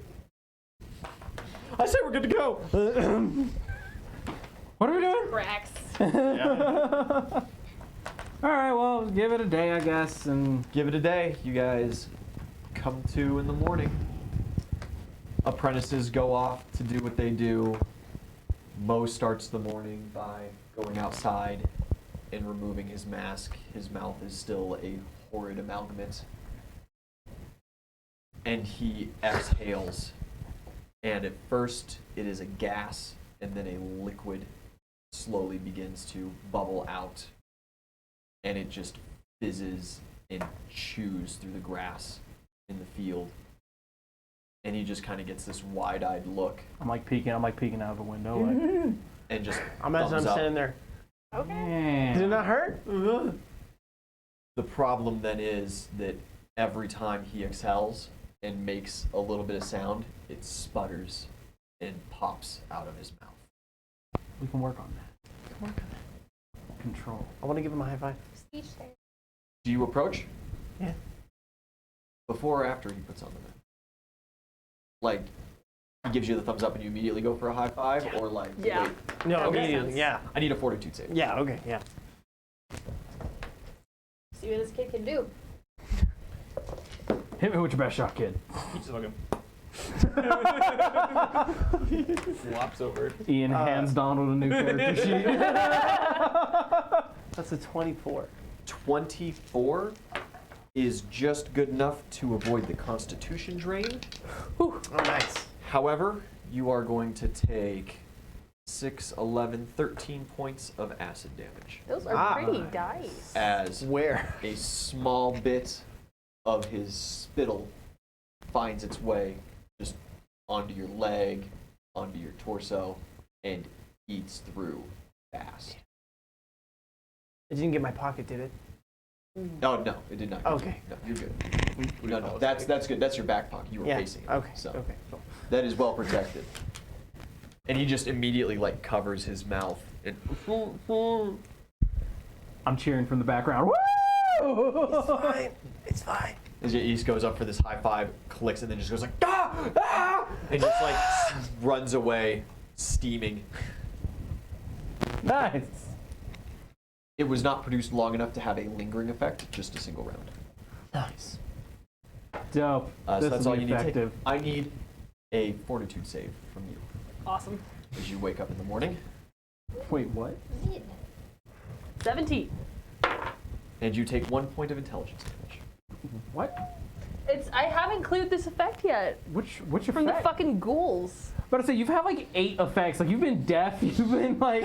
Speaker 2: say we're good to go.
Speaker 5: What are we doing?
Speaker 1: Brax.
Speaker 5: All right, well, give it a day, I guess, and
Speaker 2: Give it a day. You guys come to in the morning. Apprentices go off to do what they do. Mo starts the morning by going outside and removing his mask. His mouth is still a horrid amalgamate. And he exhales. And at first, it is a gas, and then a liquid slowly begins to bubble out. And it just fizzes and chews through the grass in the field. And he just kind of gets this wide-eyed look
Speaker 5: I'm like peeking out of a window, like,
Speaker 2: and just
Speaker 6: I imagine I'm
Speaker 2: thumbs up.
Speaker 6: standing there.
Speaker 3: Okay.
Speaker 6: Did it
Speaker 5: man.
Speaker 6: not hurt?
Speaker 2: The problem then is that every time he exhales and makes a little bit of sound, it sputters and pops out of his mouth.
Speaker 5: We can work on that. Control.
Speaker 6: I want to give him a high five.
Speaker 1: Speech there.
Speaker 2: Do you approach?
Speaker 6: Yeah.
Speaker 2: Before or after he puts on the mask? Like, he gives you the thumbs up and you immediately go for a high five? Or like,
Speaker 3: Yeah.
Speaker 2: wait,
Speaker 6: No,
Speaker 2: Okay.
Speaker 6: immediately. Yeah.
Speaker 2: I need a fortitude save.
Speaker 6: Yeah. Okay. Yeah.
Speaker 1: See what this kid can do.
Speaker 5: Hit me with your best shot, kid.
Speaker 4: You just look him. Flops over.
Speaker 5: Ian hands Donald a new character sheet.
Speaker 6: That's a 24.
Speaker 2: 24 is just good enough to avoid the constitution drain.
Speaker 6: Oh, nice.
Speaker 2: However, you are going to take 6, 11, 13 points of acid damage
Speaker 3: Those are pretty dice.
Speaker 2: as
Speaker 6: Where?
Speaker 2: a small bit of his spittle finds its way just onto your leg, onto your torso, and eats through fast.
Speaker 6: It didn't get my pocket, did it?
Speaker 2: Oh, no, it did not.
Speaker 6: Okay.
Speaker 2: No, you're good. No, that's good. That's your back pocket. You were
Speaker 6: Yeah.
Speaker 2: facing it.
Speaker 6: Okay.
Speaker 2: So
Speaker 6: Okay. Cool.
Speaker 2: that is well protected. And he just immediately like covers his mouth and
Speaker 5: I'm cheering from the background. Woo!
Speaker 6: It's fine. It's fine.
Speaker 2: as East goes up for this high five, clicks, and then just goes like ah, ah, and just like runs away, steaming.
Speaker 5: Nice.
Speaker 2: It was not produced long enough to have a lingering effect, just a single round.
Speaker 6: Nice.
Speaker 5: Dope.
Speaker 2: So
Speaker 5: This
Speaker 2: that's
Speaker 5: will
Speaker 2: all
Speaker 5: be
Speaker 2: you need to take.
Speaker 5: effective.
Speaker 2: I need a fortitude save from you
Speaker 3: Awesome.
Speaker 2: as you wake up in the morning,
Speaker 5: Wait, what?
Speaker 3: 17.
Speaker 2: and you take 1 point of intelligence damage.
Speaker 5: What?
Speaker 3: I haven't cleared this effect yet.
Speaker 5: Which
Speaker 3: From the
Speaker 5: effect?
Speaker 3: fucking ghouls.
Speaker 5: But I say you've had like 8 effects. Like you've been deaf. You've been like,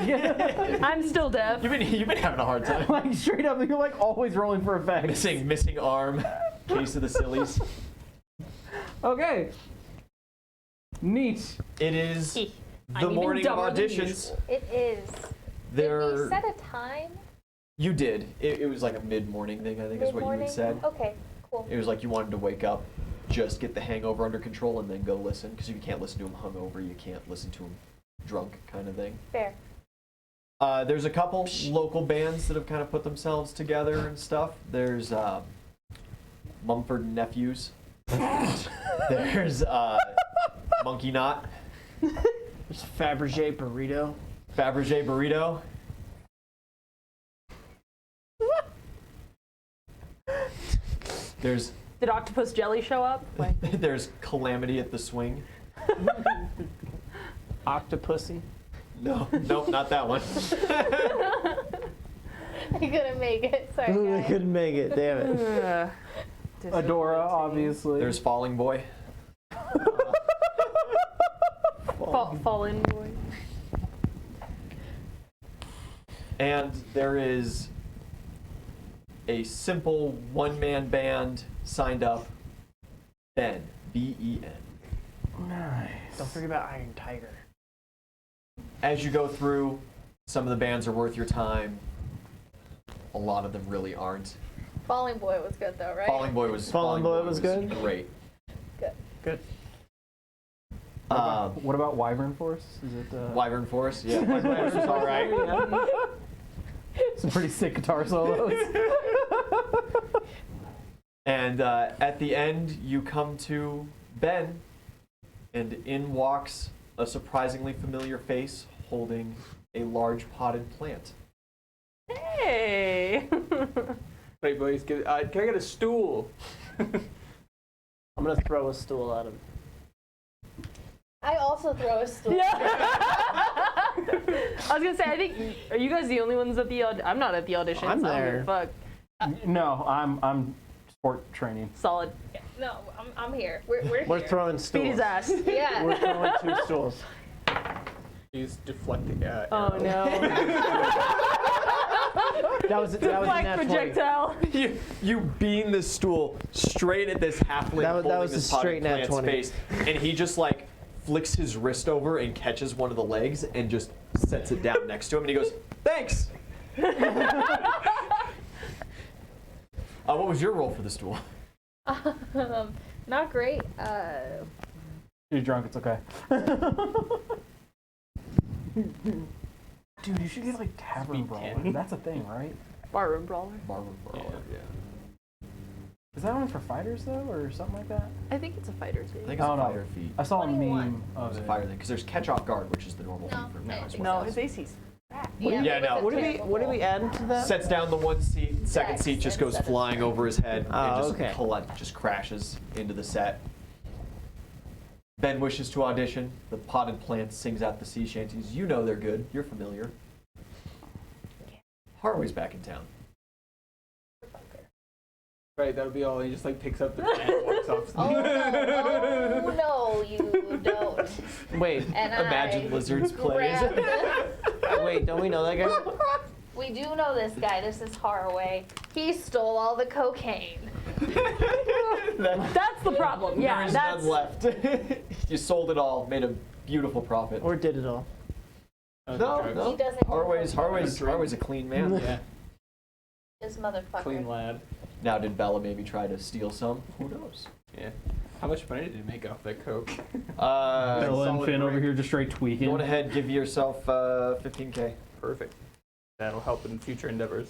Speaker 3: I'm still deaf.
Speaker 2: You've been having a hard time.
Speaker 5: like straight up. You're like always rolling for effects.
Speaker 2: Missing arm. Case of the sillies.
Speaker 5: Okay. Neat.
Speaker 2: It is
Speaker 3: I'm
Speaker 2: the
Speaker 3: even
Speaker 2: morning of
Speaker 3: dumber than
Speaker 2: auditions.
Speaker 3: usual.
Speaker 1: It is. Did we set a time?
Speaker 2: You did. It was like a mid-morning thing, I think is what you
Speaker 1: Mid-morning?
Speaker 2: had said.
Speaker 1: Okay, cool.
Speaker 2: It was like you wanted to wake up, just get the hangover under control, and then go listen. Because if you can't listen to him hungover, you can't listen to him drunk, kind of thing.
Speaker 1: Fair.
Speaker 2: There's a couple local bands that have kind of put themselves together and stuff. There's Mumford and Nephews. There's Monkey Knot.
Speaker 6: There's Fabergé burrito.
Speaker 2: Fabergé Burrito. There's
Speaker 3: Did Octopus Jelly show up? Like,
Speaker 2: there's Calamity at the Swing.
Speaker 6: Octopussy.
Speaker 2: No, nope, not that one.
Speaker 1: I couldn't make it. Sorry,
Speaker 6: Ooh, I
Speaker 1: guys.
Speaker 6: couldn't make it. Damn it.
Speaker 5: Adora, obviously.
Speaker 2: There's Falling Boy.
Speaker 3: Fallen Boy.
Speaker 2: And there is a simple one-man band signed up, Ben, B-E-N.
Speaker 5: Nice.
Speaker 6: Don't forget about Iron Tiger.
Speaker 2: As you go through, some of the bands are worth your time. A lot of them really aren't.
Speaker 1: Falling Boy was good though, right?
Speaker 2: Falling Boy was
Speaker 6: good?
Speaker 2: Great.
Speaker 1: Good.
Speaker 6: Good.
Speaker 5: What about Wyvern Force? Is it
Speaker 2: Wyvern Force? Yeah, Wyvern Force was all right.
Speaker 5: some pretty sick guitar solos?
Speaker 2: And at the end, you come to Ben, and in walks a surprisingly familiar face holding a large potted plant.
Speaker 3: Hey!
Speaker 4: Wait, boys, can I get a stool?
Speaker 6: I'm gonna throw a stool at him.
Speaker 1: I also throw a stool.
Speaker 3: I was gonna say, I think, are you guys the only ones at the I'm not at the auditions.
Speaker 6: I'm
Speaker 3: I don't give
Speaker 6: there.
Speaker 3: a fuck.
Speaker 5: No, I'm sport training.
Speaker 3: Solid.
Speaker 1: No, I'm here. We're here.
Speaker 6: We're throwing
Speaker 3: Beat
Speaker 6: stools.
Speaker 3: his ass.
Speaker 1: Yeah.
Speaker 6: We're throwing 2 stools.
Speaker 4: He's deflecting
Speaker 3: Oh no.
Speaker 6: That was a
Speaker 3: Black
Speaker 6: nat 20.
Speaker 3: projectile.
Speaker 2: You beam this stool straight at this halfling
Speaker 6: That
Speaker 2: holding
Speaker 6: was a
Speaker 2: this potted
Speaker 6: straight nat
Speaker 2: plant's
Speaker 6: 20.
Speaker 2: face, and he just like flicks his wrist over and catches one of the legs and just sets it down next to him, and he goes, "Thanks." What was your roll for the stool?
Speaker 1: Not great.
Speaker 5: You're drunk, it's okay. Dude, you should get like Tavern
Speaker 4: Speed
Speaker 5: Brawler.
Speaker 4: 10.
Speaker 5: That's a thing, right?
Speaker 3: Barroom Brawler.
Speaker 2: Barber Brawler.
Speaker 4: Yeah.
Speaker 5: Is that only for fighters though, or something like that?
Speaker 3: I think it's a fighter
Speaker 2: I
Speaker 3: thing.
Speaker 2: think it's
Speaker 5: Oh,
Speaker 2: a
Speaker 5: no.
Speaker 2: fighter feat.
Speaker 5: I saw a
Speaker 1: 21.
Speaker 5: meme of
Speaker 2: It's a
Speaker 5: it.
Speaker 2: fire thing because there's catch off guard, which is the normal
Speaker 1: No,
Speaker 2: feat for
Speaker 1: no,
Speaker 2: now.
Speaker 1: it's
Speaker 3: No, his AC's.
Speaker 2: Yeah, no.
Speaker 6: What do we add to that?
Speaker 2: Sets down the one seat, second
Speaker 1: Dex
Speaker 2: seat just goes
Speaker 1: instead of
Speaker 2: flying
Speaker 1: strength.
Speaker 2: over his head
Speaker 6: Oh,
Speaker 2: and just
Speaker 6: okay.
Speaker 2: just crashes into the set. Ben wishes to audition. The potted plant sings out the sea shanties. You know they're good. You're familiar. Harroway's back in town.
Speaker 4: Right, that'll be all. He just like picks up the pen and walks off.
Speaker 1: Oh no, you don't.
Speaker 6: Wait,
Speaker 1: And
Speaker 2: Imagine
Speaker 1: I
Speaker 2: Lizards plays.
Speaker 1: grabbed the-
Speaker 6: wait, don't we know that guy?
Speaker 1: We do know this guy. This is Harroway. He stole all the cocaine.
Speaker 3: That's the problem. Yeah,
Speaker 2: There's
Speaker 3: that's.
Speaker 2: none left. You sold it all, made a beautiful profit.
Speaker 6: Or did it all?
Speaker 2: No,
Speaker 1: He
Speaker 2: no.
Speaker 1: doesn't.
Speaker 2: Harroway's a clean man.
Speaker 4: Yeah,
Speaker 1: This motherfucker.
Speaker 4: clean lad.
Speaker 2: Now, did Bella maybe try to steal some? Who knows?
Speaker 4: Yeah. How much money did he make off that coke?
Speaker 5: Bella and
Speaker 4: solid
Speaker 5: Finn over
Speaker 4: break.
Speaker 5: here just straight tweaking.
Speaker 2: Go ahead, give yourself 15K.
Speaker 4: Perfect. That'll help in future endeavors.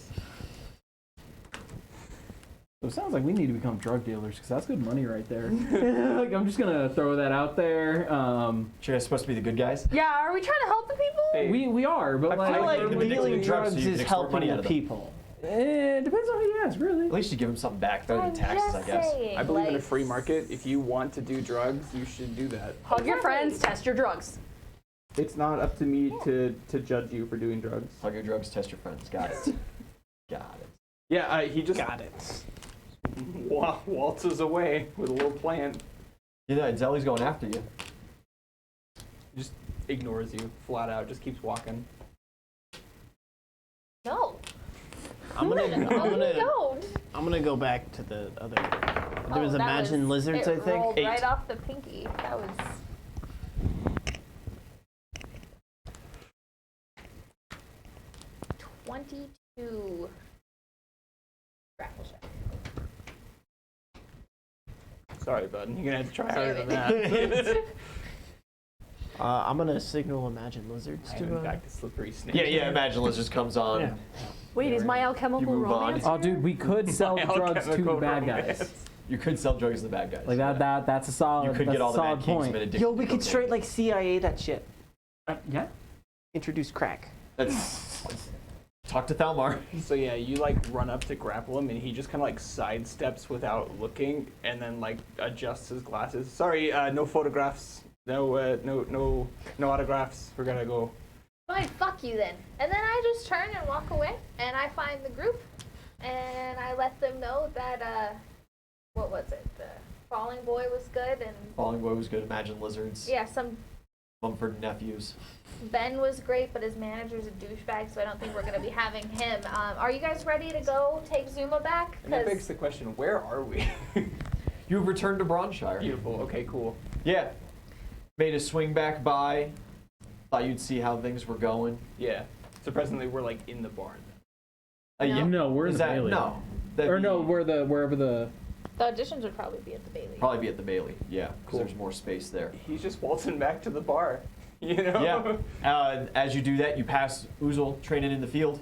Speaker 5: So it sounds like we need to become drug dealers because that's good money right there. Like, I'm just gonna throw that out there.
Speaker 2: You guys supposed to be the good guys?
Speaker 3: Yeah, are we trying to help the people?
Speaker 4: Hey,
Speaker 5: We are, but
Speaker 6: I feel
Speaker 2: like
Speaker 6: like
Speaker 2: they're addicted to
Speaker 6: dealing
Speaker 2: drugs, so
Speaker 6: drugs
Speaker 2: you can
Speaker 6: is
Speaker 2: extort
Speaker 6: helping
Speaker 2: money out
Speaker 6: the
Speaker 2: of them.
Speaker 6: people.
Speaker 5: it depends on who you ask, really.
Speaker 2: At least you give them something back better than
Speaker 1: I'm
Speaker 2: taxes, I
Speaker 1: just
Speaker 2: guess.
Speaker 1: saying,
Speaker 4: I believe in a
Speaker 1: like,
Speaker 4: free market. If you want to do drugs, you should do that.
Speaker 3: Hug your
Speaker 1: Exactly.
Speaker 3: friends, test your drugs.
Speaker 4: It's not up to me to judge you for doing drugs.
Speaker 2: Hug your drugs, test your friends. Got it. Got it.
Speaker 4: Yeah, he just
Speaker 6: Got it.
Speaker 4: waltzes away with a little plan.
Speaker 2: Yeah, Zelly's going after you.
Speaker 4: Just ignores you flat out. Just keeps walking.
Speaker 1: No.
Speaker 6: I'm gonna,
Speaker 1: No, you don't.
Speaker 6: I'm gonna go back to the other. There
Speaker 1: Oh,
Speaker 6: was
Speaker 1: that
Speaker 6: Imagine
Speaker 1: was-
Speaker 6: Lizards,
Speaker 1: it
Speaker 6: I think.
Speaker 1: rolled
Speaker 2: 8.
Speaker 1: right off the pinky. That was. $22. Grapple check.
Speaker 4: Sorry, bud. You're gonna have to try harder than
Speaker 1: Damn
Speaker 4: that.
Speaker 6: I'm gonna signal Imagine Lizards
Speaker 4: I
Speaker 6: to.
Speaker 4: am back to slippery snake.
Speaker 2: Yeah, Imagine Lizards comes on.
Speaker 5: Yeah.
Speaker 3: Wait, is my
Speaker 2: You
Speaker 3: alchemical
Speaker 2: move on.
Speaker 3: romance?
Speaker 5: Oh, dude, we could sell
Speaker 4: My
Speaker 5: drugs to the
Speaker 4: alchemical
Speaker 5: bad
Speaker 4: romance.
Speaker 5: guys.
Speaker 2: You could sell drugs to the bad guys.
Speaker 5: Like that's a solid.
Speaker 2: You could
Speaker 5: that's
Speaker 2: get all
Speaker 5: a
Speaker 2: the
Speaker 5: solid
Speaker 2: Mad Kings
Speaker 5: point.
Speaker 2: been addicted
Speaker 6: Yo, we
Speaker 2: to
Speaker 6: could
Speaker 2: cocaine.
Speaker 6: straight like CIA that shit.
Speaker 5: Yeah.
Speaker 6: Introduce crack.
Speaker 2: That's talk to Thalmar.
Speaker 4: So yeah, you like run up to grapple him, and he just kind of like sidesteps without looking, and then like adjusts his glasses. Sorry, no photographs, no autographs. We're gonna go.
Speaker 1: Fine, fuck you then. And then I just turn and walk away, and I find the group, and I let them know that, what was it? The Falling Boy was good, and
Speaker 2: Falling Boy was good. Imagine Lizards.
Speaker 1: yeah, some
Speaker 2: Mumford Nephews.
Speaker 1: Ben was great, but his manager's a douchebag, so I don't think we're gonna be having him. Are you guys ready to go take Zuma back?
Speaker 4: And that
Speaker 1: 'Cause-
Speaker 4: begs the question: where are we?
Speaker 2: You returned to Bronshire.
Speaker 4: Beautiful. Okay, cool.
Speaker 2: Yeah. Made a swing back by. Thought you'd see how things were going.
Speaker 4: Yeah. So presently we're like in the barn.
Speaker 2: Yeah.
Speaker 5: No, we're in
Speaker 2: Is
Speaker 5: the
Speaker 2: that
Speaker 5: Bailey.
Speaker 2: no? That'd
Speaker 5: Or
Speaker 2: be-
Speaker 5: no, wherever the.
Speaker 1: the auditions would probably be at the Bailey.
Speaker 2: Probably be at the Bailey. Yeah, because
Speaker 4: Cool.
Speaker 2: there's more space there.
Speaker 4: He's just waltzing back to the bar. You know.
Speaker 2: Yeah. As you do that, you pass Oozle training in the field.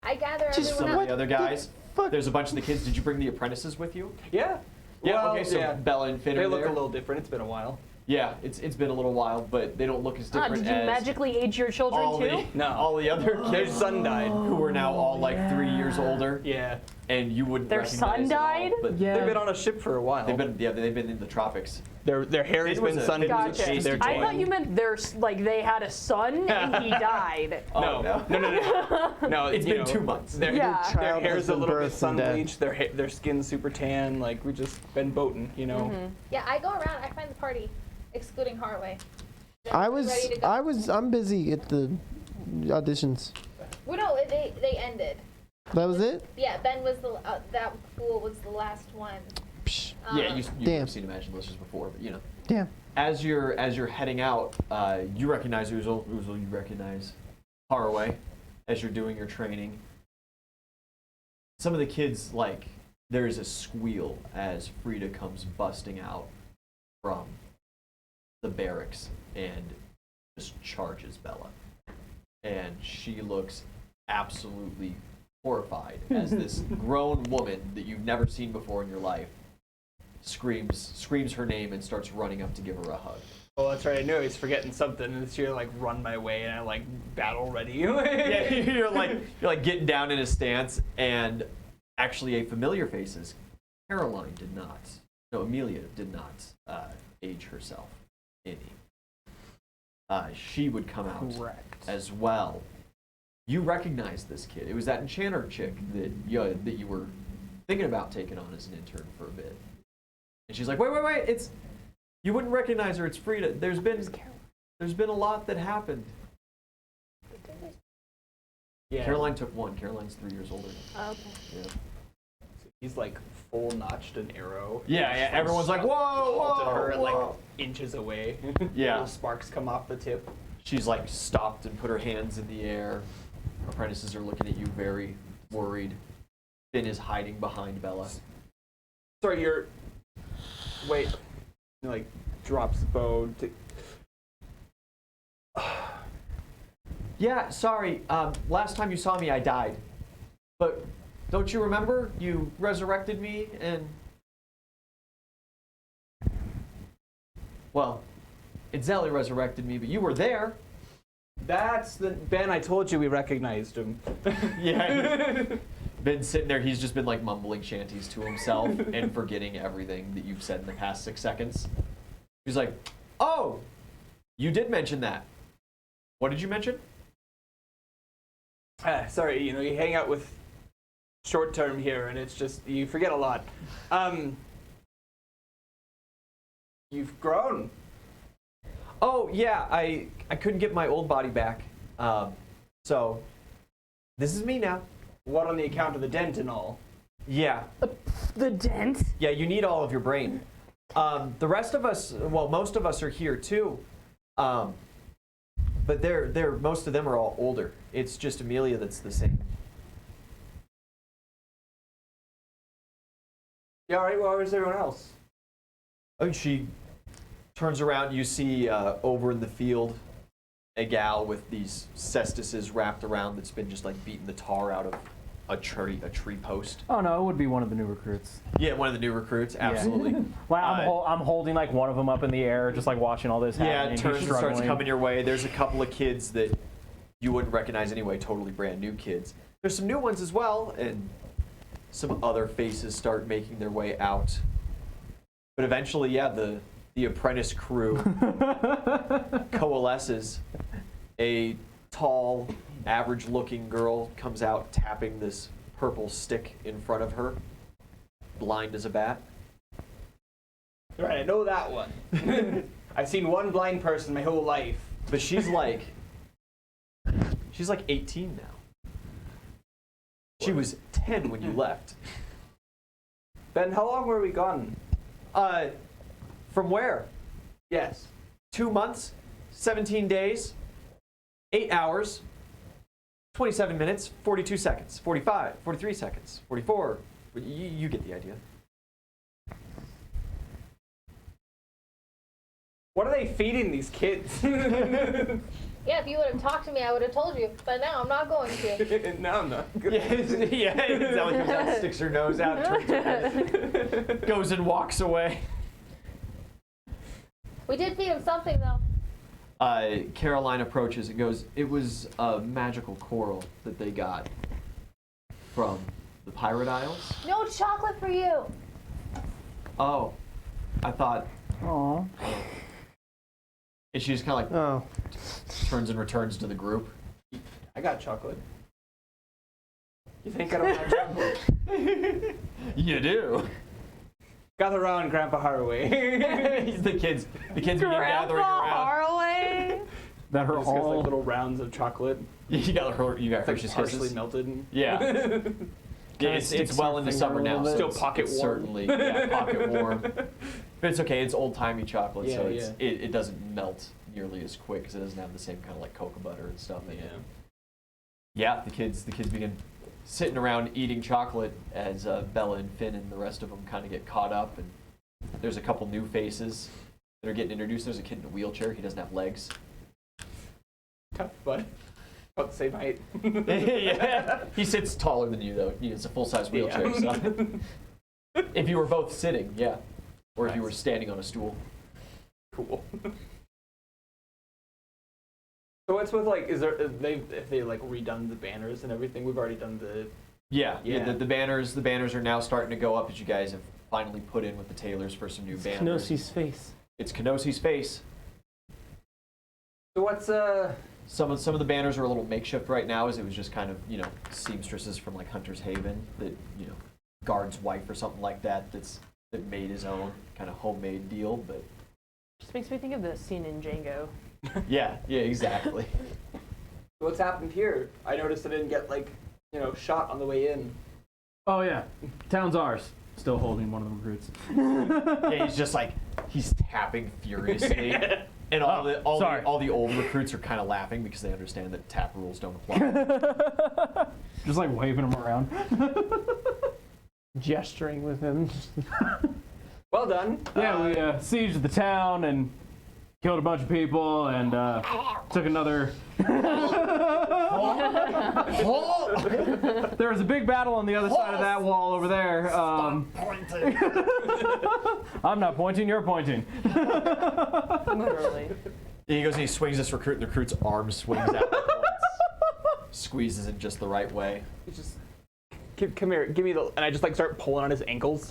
Speaker 1: I gather
Speaker 6: Just
Speaker 1: everyone
Speaker 2: Some
Speaker 1: else.
Speaker 2: of the other guys.
Speaker 6: Fuck.
Speaker 2: There's a bunch of the kids. Did you bring the apprentices with you?
Speaker 4: Yeah.
Speaker 2: Yeah.
Speaker 4: Well,
Speaker 2: Okay. So
Speaker 4: yeah.
Speaker 2: Bella and Finn
Speaker 4: They
Speaker 2: are
Speaker 4: look
Speaker 2: there.
Speaker 4: a little different. It's been a while.
Speaker 2: Yeah, it's been a little while, but they don't look as different
Speaker 3: Did you
Speaker 2: as
Speaker 3: magically age your children
Speaker 2: all
Speaker 3: too?
Speaker 2: the
Speaker 4: No.
Speaker 2: all the other
Speaker 4: Their
Speaker 2: kids
Speaker 4: son died.
Speaker 2: who are now all like 3 years older,
Speaker 4: Yeah.
Speaker 2: and you wouldn't
Speaker 3: Their
Speaker 2: recognize
Speaker 3: son
Speaker 2: them all,
Speaker 3: died?
Speaker 2: but
Speaker 5: Yeah.
Speaker 4: They've been on a ship for a while.
Speaker 2: they've been in the tropics.
Speaker 4: Their hair has
Speaker 2: Finn was
Speaker 4: been
Speaker 2: a-
Speaker 4: sun
Speaker 2: Finn was a
Speaker 4: bleached.
Speaker 2: chase
Speaker 4: They're
Speaker 2: to
Speaker 3: I
Speaker 2: join.
Speaker 3: thought you meant they had a son and he died.
Speaker 2: Oh,
Speaker 4: No. No,
Speaker 2: It's
Speaker 4: you
Speaker 2: been
Speaker 4: know,
Speaker 2: 2 months.
Speaker 4: Their,
Speaker 3: Yeah.
Speaker 4: their
Speaker 6: Child
Speaker 4: hair's
Speaker 6: has
Speaker 4: a
Speaker 6: been
Speaker 4: little bit
Speaker 6: birthed
Speaker 4: sun
Speaker 6: and dead.
Speaker 4: bleached. Their skin's super tan. Like we just been boating, you know.
Speaker 1: Yeah, I go around. I find the party, excluding Harroway. Is
Speaker 6: I
Speaker 1: everyone
Speaker 6: was,
Speaker 1: ready to go?
Speaker 6: I'm busy at the auditions.
Speaker 1: Well, no, they ended.
Speaker 6: That was it?
Speaker 1: Yeah, Ben was that fool was the last one.
Speaker 6: Psh,
Speaker 2: Yeah, you've
Speaker 6: Damn.
Speaker 2: seen Imagine Listers before, but you know.
Speaker 6: damn.
Speaker 2: As you're heading out, you recognize Oozle. Oozle, you recognize Harroway as you're doing your training. Some of the kids, like, there's a squeal as Frida comes busting out from the barracks and just charges Bella. And she looks absolutely horrified as this grown woman that you've never seen before in your life screams her name and starts running up to give her a hug.
Speaker 4: Oh, that's right. I knew he's forgetting something. And it's here like run my way, and I like battle ready.
Speaker 2: Yeah, you're like getting down in a stance, and actually a familiar faces. Caroline did not. No, Amelia did not age herself any. She would come out
Speaker 5: Correct.
Speaker 2: as well. You recognize this kid. It was that enchanter chick that you were thinking about taking on as an intern for a bit. And she's like, wait, it's you wouldn't recognize her. It's Frida. There's been a lot that happened.
Speaker 4: Yeah.
Speaker 2: Caroline took one. Caroline's 3 years older.
Speaker 1: Okay.
Speaker 2: Yeah.
Speaker 4: He's like full notched an arrow.
Speaker 2: Yeah. Everyone's like, whoa,
Speaker 4: To her,
Speaker 2: whoa.
Speaker 4: like inches away.
Speaker 2: Yeah.
Speaker 4: Little sparks come off the tip.
Speaker 2: She's like stopped and put her hands in the air. Apprentices are looking at you very worried. Finn is hiding behind Bella.
Speaker 4: Sorry, you're. Wait. He, like drops the bow.
Speaker 2: Yeah, sorry. Last time you saw me, I died. But don't you remember? You resurrected me and... Well, Itzeli resurrected me, but you were there.
Speaker 4: That's the Ben. I told you we recognized him.
Speaker 2: Yeah. Been sitting there, he's just been like mumbling shanties to himself and forgetting everything that you've said in the past 6 seconds. He's like, oh, you did mention that. What did you mention?
Speaker 4: Sorry, you hang out with short term here, and it's just you forget a lot. You've grown.
Speaker 2: Oh yeah, I couldn't get my old body back, so this is me now.
Speaker 4: What on the account of the dent and all?
Speaker 2: Yeah,
Speaker 3: The dent?
Speaker 2: yeah. You need all of your brain. The rest of us, well, most of us are here too, but they're most of them are all older. It's just Amelia that's the same.
Speaker 4: Yeah, all right. Well, where's everyone else?
Speaker 2: Oh, she turns around. You see over in the field a gal with these cestises wrapped around that's been just like beating the tar out of a tree post.
Speaker 5: Oh no, it would be one of the new recruits.
Speaker 2: Yeah, one of the new recruits. Absolutely.
Speaker 5: Well, I'm holding like one of them up in the air, just like watching all this happen.
Speaker 2: Yeah,
Speaker 5: and
Speaker 2: it
Speaker 5: he's
Speaker 2: turns and starts
Speaker 5: struggling.
Speaker 2: coming your way. There's a couple of kids that you wouldn't recognize anyway, totally brand new kids. There's some new ones as well, and some other faces start making their way out. But eventually, yeah, the apprentice crew coalesces. A tall, average-looking girl comes out tapping this purple stick in front of her, blind as a bat.
Speaker 4: Right, I know that one. I've seen one blind person my whole life.
Speaker 2: But she's like 18 now. She was 10 when you left.
Speaker 4: Ben, how long were we gone?
Speaker 2: From where?
Speaker 4: Yes.
Speaker 2: 2 months, 17 days, 8 hours, 27 minutes, 42 seconds, 45, 43 seconds, 44. You get the idea.
Speaker 4: What are they feeding these kids?
Speaker 1: Yeah, if you would have talked to me, I would have told you. But now I'm not going to.
Speaker 4: No, I'm not.
Speaker 2: Yeah, Ellie comes out, sticks her nose out, turns her head, goes and walks away.
Speaker 1: We did feed him something, though.
Speaker 2: Caroline approaches and goes, it was a magical coral that they got from the Pirate Isles.
Speaker 1: No chocolate for you.
Speaker 2: Oh, I thought.
Speaker 5: Aw.
Speaker 2: And she just kind of like
Speaker 6: Oh.
Speaker 2: turns and returns to the group.
Speaker 4: I got chocolate. You think I don't have chocolate?
Speaker 2: You do.
Speaker 4: Gather around, Grandpa Harroway.
Speaker 2: the kids begin gathering around.
Speaker 3: Harroway?
Speaker 5: That her
Speaker 4: Just got like
Speaker 5: all.
Speaker 4: little rounds of chocolate.
Speaker 2: You got
Speaker 4: It's
Speaker 2: Hershey's
Speaker 4: like partially
Speaker 2: Kisses.
Speaker 4: melted. And
Speaker 2: Yeah. Yeah, it's
Speaker 6: sticks
Speaker 2: well
Speaker 6: your
Speaker 2: into
Speaker 6: finger
Speaker 2: summer
Speaker 6: a
Speaker 2: now.
Speaker 6: little
Speaker 2: So
Speaker 6: bit.
Speaker 4: Still pocket
Speaker 2: it's
Speaker 4: warm.
Speaker 2: Certainly, yeah, pocket warm. But it's okay. It's old timey chocolate, so
Speaker 4: Yeah,
Speaker 2: it doesn't melt nearly as quick because it doesn't have the same kind of like cocoa butter and stuff in it. Yeah, the kids begin sitting around eating chocolate as Bella and Finn and the rest of them kind of get caught up, and there's a couple new faces that are getting introduced. There's a kid in a wheelchair. He doesn't have legs.
Speaker 4: Tough, but about the same height.
Speaker 2: Yeah, he sits taller than you though. It's a full-size wheelchair. So. If you were both sitting, yeah, or if you were
Speaker 4: Nice.
Speaker 2: standing on a stool.
Speaker 4: Cool. So what's with like? If they like redone the banners and everything? We've already done the.
Speaker 2: Yeah.
Speaker 4: Yeah.
Speaker 2: The banners are now starting to go up as you guys have finally put in with the tailors for some new
Speaker 6: It's
Speaker 2: banners.
Speaker 6: Kenosi's face.
Speaker 2: It's Kenosi's face.
Speaker 4: So what's
Speaker 2: Some of the banners are a little makeshift right now, as it was just kind of seamstresses from like Hunter's Haven that guard's wife or something like that that made his own kind of homemade deal, but
Speaker 3: Just makes me think of the scene in Django.
Speaker 2: yeah, exactly.
Speaker 4: what's happened here? I noticed I didn't get shot on the way in.
Speaker 5: Oh yeah, town's ours. Still holding one of the recruits.
Speaker 2: Yeah, he's just like he's tapping furiously. And all the old recruits are kind of laughing because they understand that tap rules don't apply.
Speaker 5: Just like waving them around.
Speaker 6: Gesturing with him.
Speaker 4: Well done.
Speaker 5: Yeah, we sieged the town and killed a bunch of people and took another. There was a big battle on the other side of that wall over there. I'm not pointing, you're pointing.
Speaker 3: Literally.
Speaker 2: And he goes and he swings this recruit, and the recruit's arm swings out at once, squeezes it just the right way.
Speaker 4: It's just come here, give me the, and I just start pulling on his ankles.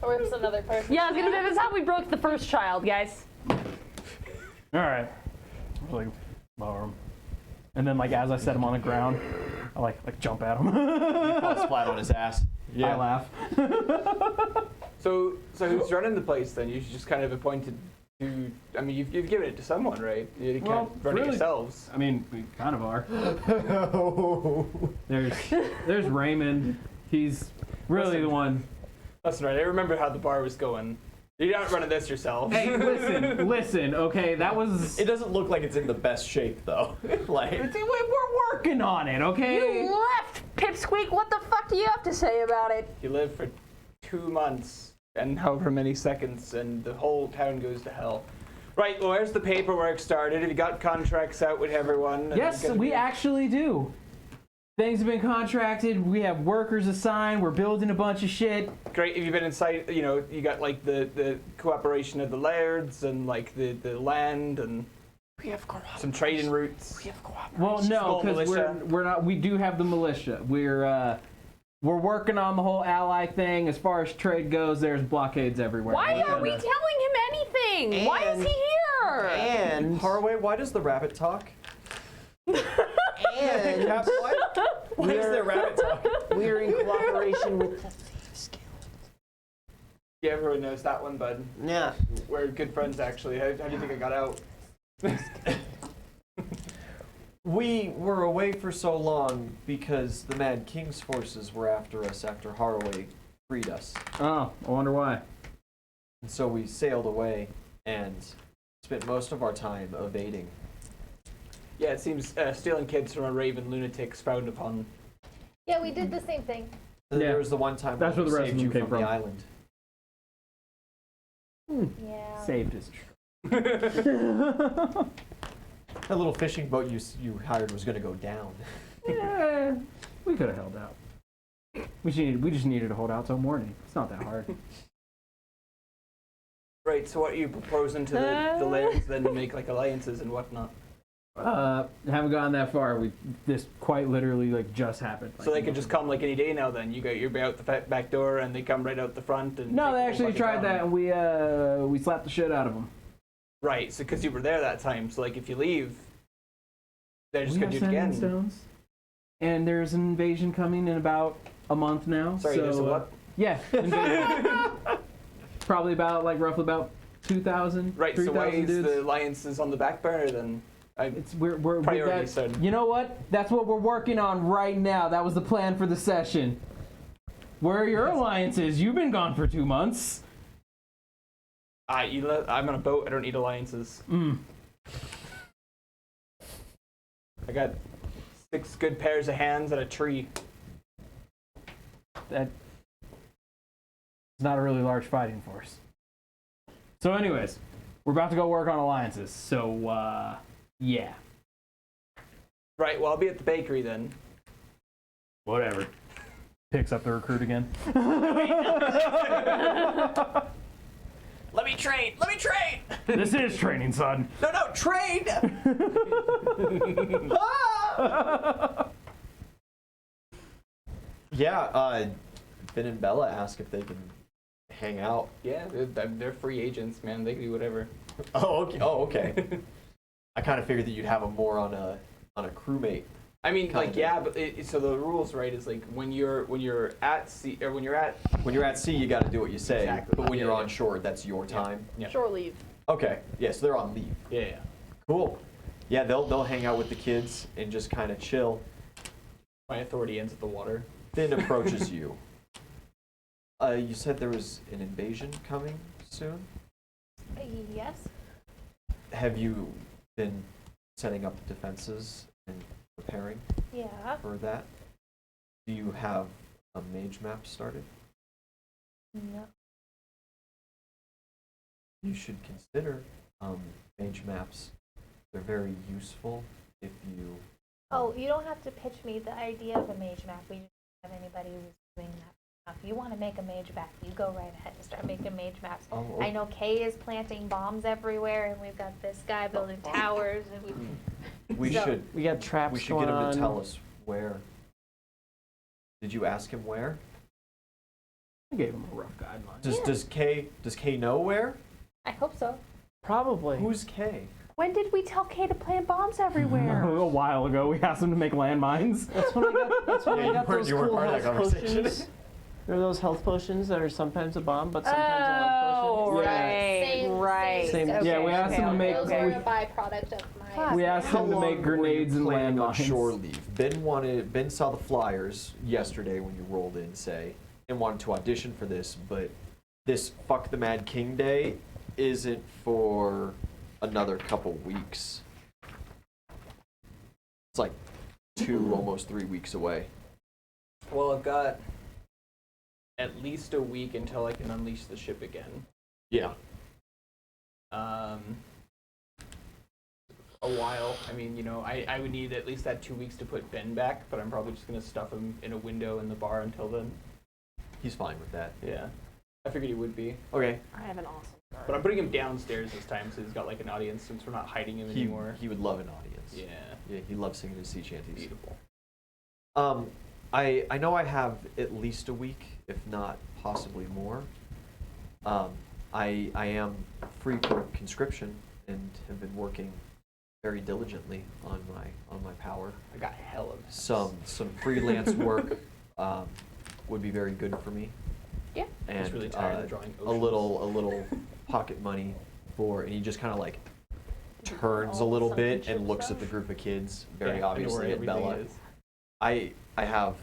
Speaker 1: Or it's another person.
Speaker 3: Yeah, I was gonna say, this is how we broke the first child, guys.
Speaker 5: All right. Like, lower him. And then, like, as I set him on the ground, I like jump at him.
Speaker 2: He falls flat on his ass.
Speaker 5: I laugh.
Speaker 4: So who's running the place then? You just kind of appointed to. I mean, you've given it to someone, right? You can't
Speaker 5: Well,
Speaker 4: run it
Speaker 5: really-
Speaker 4: yourselves.
Speaker 5: I mean, we kind of are. There's Raymond. He's really
Speaker 4: Listen.
Speaker 5: the one.
Speaker 4: That's right. I remember how the bar was going. You're not running this yourself.
Speaker 5: Hey, listen. Okay, that was.
Speaker 2: It doesn't look like it's in the best shape, though. Like,
Speaker 5: We're working on it. Okay.
Speaker 3: You left, Pipsqueak. What the fuck do you have to say about it?
Speaker 4: You live for 2 months and however many seconds, and the whole town goes to hell. Right. Well, where's the paperwork started? Have you got contracts out with everyone?
Speaker 5: Yes, we actually do. Things have been contracted. We have workers assigned. We're building a bunch of shit.
Speaker 4: Great. Have you been inside? You know, you got like the cooperation of the lairds and like the land and
Speaker 6: We have cooperation.
Speaker 4: some trading routes.
Speaker 6: We have cooperation.
Speaker 5: Well, no,
Speaker 4: Small
Speaker 5: because
Speaker 4: militia.
Speaker 5: we're not. We do have the militia. We're working on the whole ally thing. As far as trade goes, there's blockades everywhere.
Speaker 3: Why
Speaker 5: We're
Speaker 3: are we
Speaker 5: gonna-
Speaker 3: telling him anything? Why is he here?
Speaker 6: And
Speaker 2: Harroway, why does the rabbit talk?
Speaker 6: and
Speaker 2: Cap, why is there rabbit talk?
Speaker 6: we're in cooperation with the Thieves Guild.
Speaker 4: Yeah, everyone knows that one, bud.
Speaker 6: Yeah.
Speaker 4: We're good friends, actually. How do you think I got out?
Speaker 2: We were away for so long because the Mad King's forces were after us after Harroway freed us.
Speaker 5: Oh, I wonder why.
Speaker 2: And so we sailed away and spent most of our time evading.
Speaker 4: Yeah, it seems stealing kids from a raven lunatic's frowned upon.
Speaker 1: Yeah, we did the same thing.
Speaker 2: Then
Speaker 5: Yeah.
Speaker 2: There was the one time
Speaker 5: That's
Speaker 2: when
Speaker 5: where
Speaker 2: we
Speaker 5: the rest
Speaker 2: saved
Speaker 5: of
Speaker 2: you
Speaker 5: them came
Speaker 2: from the
Speaker 5: from.
Speaker 2: island.
Speaker 1: Yeah.
Speaker 5: Saved his.
Speaker 2: That little fishing boat you hired was going to go down.
Speaker 5: Yeah, we could have held out. We just needed to hold out till morning. It's not that hard.
Speaker 4: Right, so what are you proposing to the lairds then to make like alliances and whatnot?
Speaker 5: Haven't gotten that far. This quite literally like just happened.
Speaker 4: So they could just come like any day now then? You're out the back door and they come right out the front and...
Speaker 5: No,
Speaker 4: take
Speaker 5: they
Speaker 4: the whole
Speaker 5: actually
Speaker 4: fucking
Speaker 5: tried
Speaker 4: town.
Speaker 5: that, and we slapped the shit out of them.
Speaker 4: Right, so because you were there that time, so like if you leave, they're just
Speaker 5: We
Speaker 4: going
Speaker 5: have
Speaker 4: to do it
Speaker 5: sanding
Speaker 4: again.
Speaker 5: stones, and there's an invasion coming in about a month now.
Speaker 4: Sorry,
Speaker 5: so,
Speaker 4: there's a what?
Speaker 5: Yeah, invasion. Probably roughly about 2,000.
Speaker 4: Right, so why
Speaker 5: 3,000
Speaker 4: is
Speaker 5: dudes.
Speaker 4: the alliances on the back burner then?
Speaker 5: We're
Speaker 4: Priorities,
Speaker 5: that,
Speaker 4: son.
Speaker 5: you know what? That's what we're working on right now. That was the plan for the session. Where are your alliances? You've been gone for 2 months.
Speaker 4: I'm on a boat, I don't need alliances. I got 6 good pairs of hands and a tree.
Speaker 5: That's not a really large fighting force. So anyways, we're about to go work on alliances. So, yeah.
Speaker 4: Right, well I'll be at the bakery then.
Speaker 5: Whatever. Picks up the recruit again.
Speaker 2: Let me trade! Let me trade!
Speaker 5: This is training, son.
Speaker 2: No, trade! Yeah, Finn and Bella ask if they can hang out.
Speaker 4: Yeah, they're free agents, man. They can do whatever.
Speaker 2: Oh, okay. I kind of figured that you'd have them more on a crewmate.
Speaker 4: I mean, like,
Speaker 2: Kinda.
Speaker 4: yeah, but so the rules, right, is like when you're at sea or when you're at
Speaker 2: When you're at sea, you got to do what you say.
Speaker 4: Exactly.
Speaker 2: But when
Speaker 4: Yeah,
Speaker 2: you're
Speaker 4: yeah.
Speaker 2: on shore, that's your time.
Speaker 4: yeah,
Speaker 3: Shore leave.
Speaker 2: Okay. Yeah, so they're on leave.
Speaker 4: yeah.
Speaker 2: Cool. Yeah, they'll hang out with the kids and just kind of chill.
Speaker 4: My authority ends at the water.
Speaker 2: Finn approaches you. You said there was an invasion coming soon?
Speaker 1: Yes.
Speaker 2: Have you been setting up defenses and preparing
Speaker 1: Yeah.
Speaker 2: for that? Do you have a mage map started?
Speaker 1: No.
Speaker 2: You should consider mage maps. They're very useful if you...
Speaker 1: Oh, you don't have to pitch me the idea of a mage map. We just don't have anybody who's doing that. If you want to make a mage map, you go right ahead and start making mage maps.
Speaker 2: Oh,
Speaker 1: I know Kay is planting bombs everywhere, and we've got this guy building towers, and
Speaker 2: we
Speaker 1: So-
Speaker 2: should
Speaker 6: We got traps
Speaker 2: we should
Speaker 6: going
Speaker 2: get him
Speaker 6: on.
Speaker 2: to tell us where. Did you ask him where?
Speaker 5: I gave him a rough guideline.
Speaker 2: Does Kay know where?
Speaker 1: I hope so.
Speaker 6: Probably.
Speaker 2: Who's Kay?
Speaker 3: When did we tell Kay to plant bombs everywhere?
Speaker 5: A while ago, we asked him to make landmines.
Speaker 6: That's when I got. That's when I got those
Speaker 2: you weren't
Speaker 6: cool
Speaker 2: part of that
Speaker 6: health
Speaker 2: conversation.
Speaker 6: potions. There are those health potions that are sometimes a bomb, but sometimes a health
Speaker 3: Oh,
Speaker 6: potion.
Speaker 3: right,
Speaker 1: Same-
Speaker 3: right.
Speaker 6: same-
Speaker 3: Okay,
Speaker 5: Yeah, we asked him to
Speaker 3: okay,
Speaker 5: make-
Speaker 1: Those
Speaker 3: okay.
Speaker 1: are a byproduct of my.
Speaker 5: We asked
Speaker 2: How
Speaker 5: him to
Speaker 2: long
Speaker 5: make grenades
Speaker 2: were
Speaker 5: and
Speaker 2: you planning on
Speaker 5: landmines.
Speaker 2: shore leave? Ben saw the flyers yesterday when you rolled in, say, and wanted to audition for this, but this Fuck the Mad King Day isn't for another couple weeks. It's like 2, almost 3 weeks away.
Speaker 4: Well, I've got at least a week until I can unleash the ship again.
Speaker 2: Yeah.
Speaker 4: A while. I mean, you know, I would need at least that 2 weeks to put Ben back, but I'm probably just gonna stuff him in a window in the bar until then.
Speaker 2: He's fine with that.
Speaker 4: Yeah, I figured he would be.
Speaker 2: Okay.
Speaker 3: I have an awesome guard.
Speaker 4: But I'm putting him downstairs this time, so he's got like an audience since we're not hiding him anymore.
Speaker 2: He would love an audience.
Speaker 4: Yeah,
Speaker 2: Yeah, he loves singing his sea shanties.
Speaker 4: beautiful.
Speaker 2: I know I have at least a week, if not possibly more. I am free for conscription and have been working very diligently on my power.
Speaker 4: I got hell of
Speaker 2: Some freelance work would be very good for me.
Speaker 3: Yeah.
Speaker 2: And
Speaker 4: Just really tired of drawing
Speaker 2: a
Speaker 4: oceans.
Speaker 2: little pocket money for, and he just kind of like turns a
Speaker 3: All
Speaker 2: little
Speaker 3: sunken
Speaker 2: bit
Speaker 3: ship
Speaker 2: and looks
Speaker 3: stuff?
Speaker 2: at the group of kids,
Speaker 4: Yeah,
Speaker 2: very
Speaker 4: I know where
Speaker 2: obviously at
Speaker 4: everything
Speaker 2: Bella.
Speaker 4: is.
Speaker 2: I have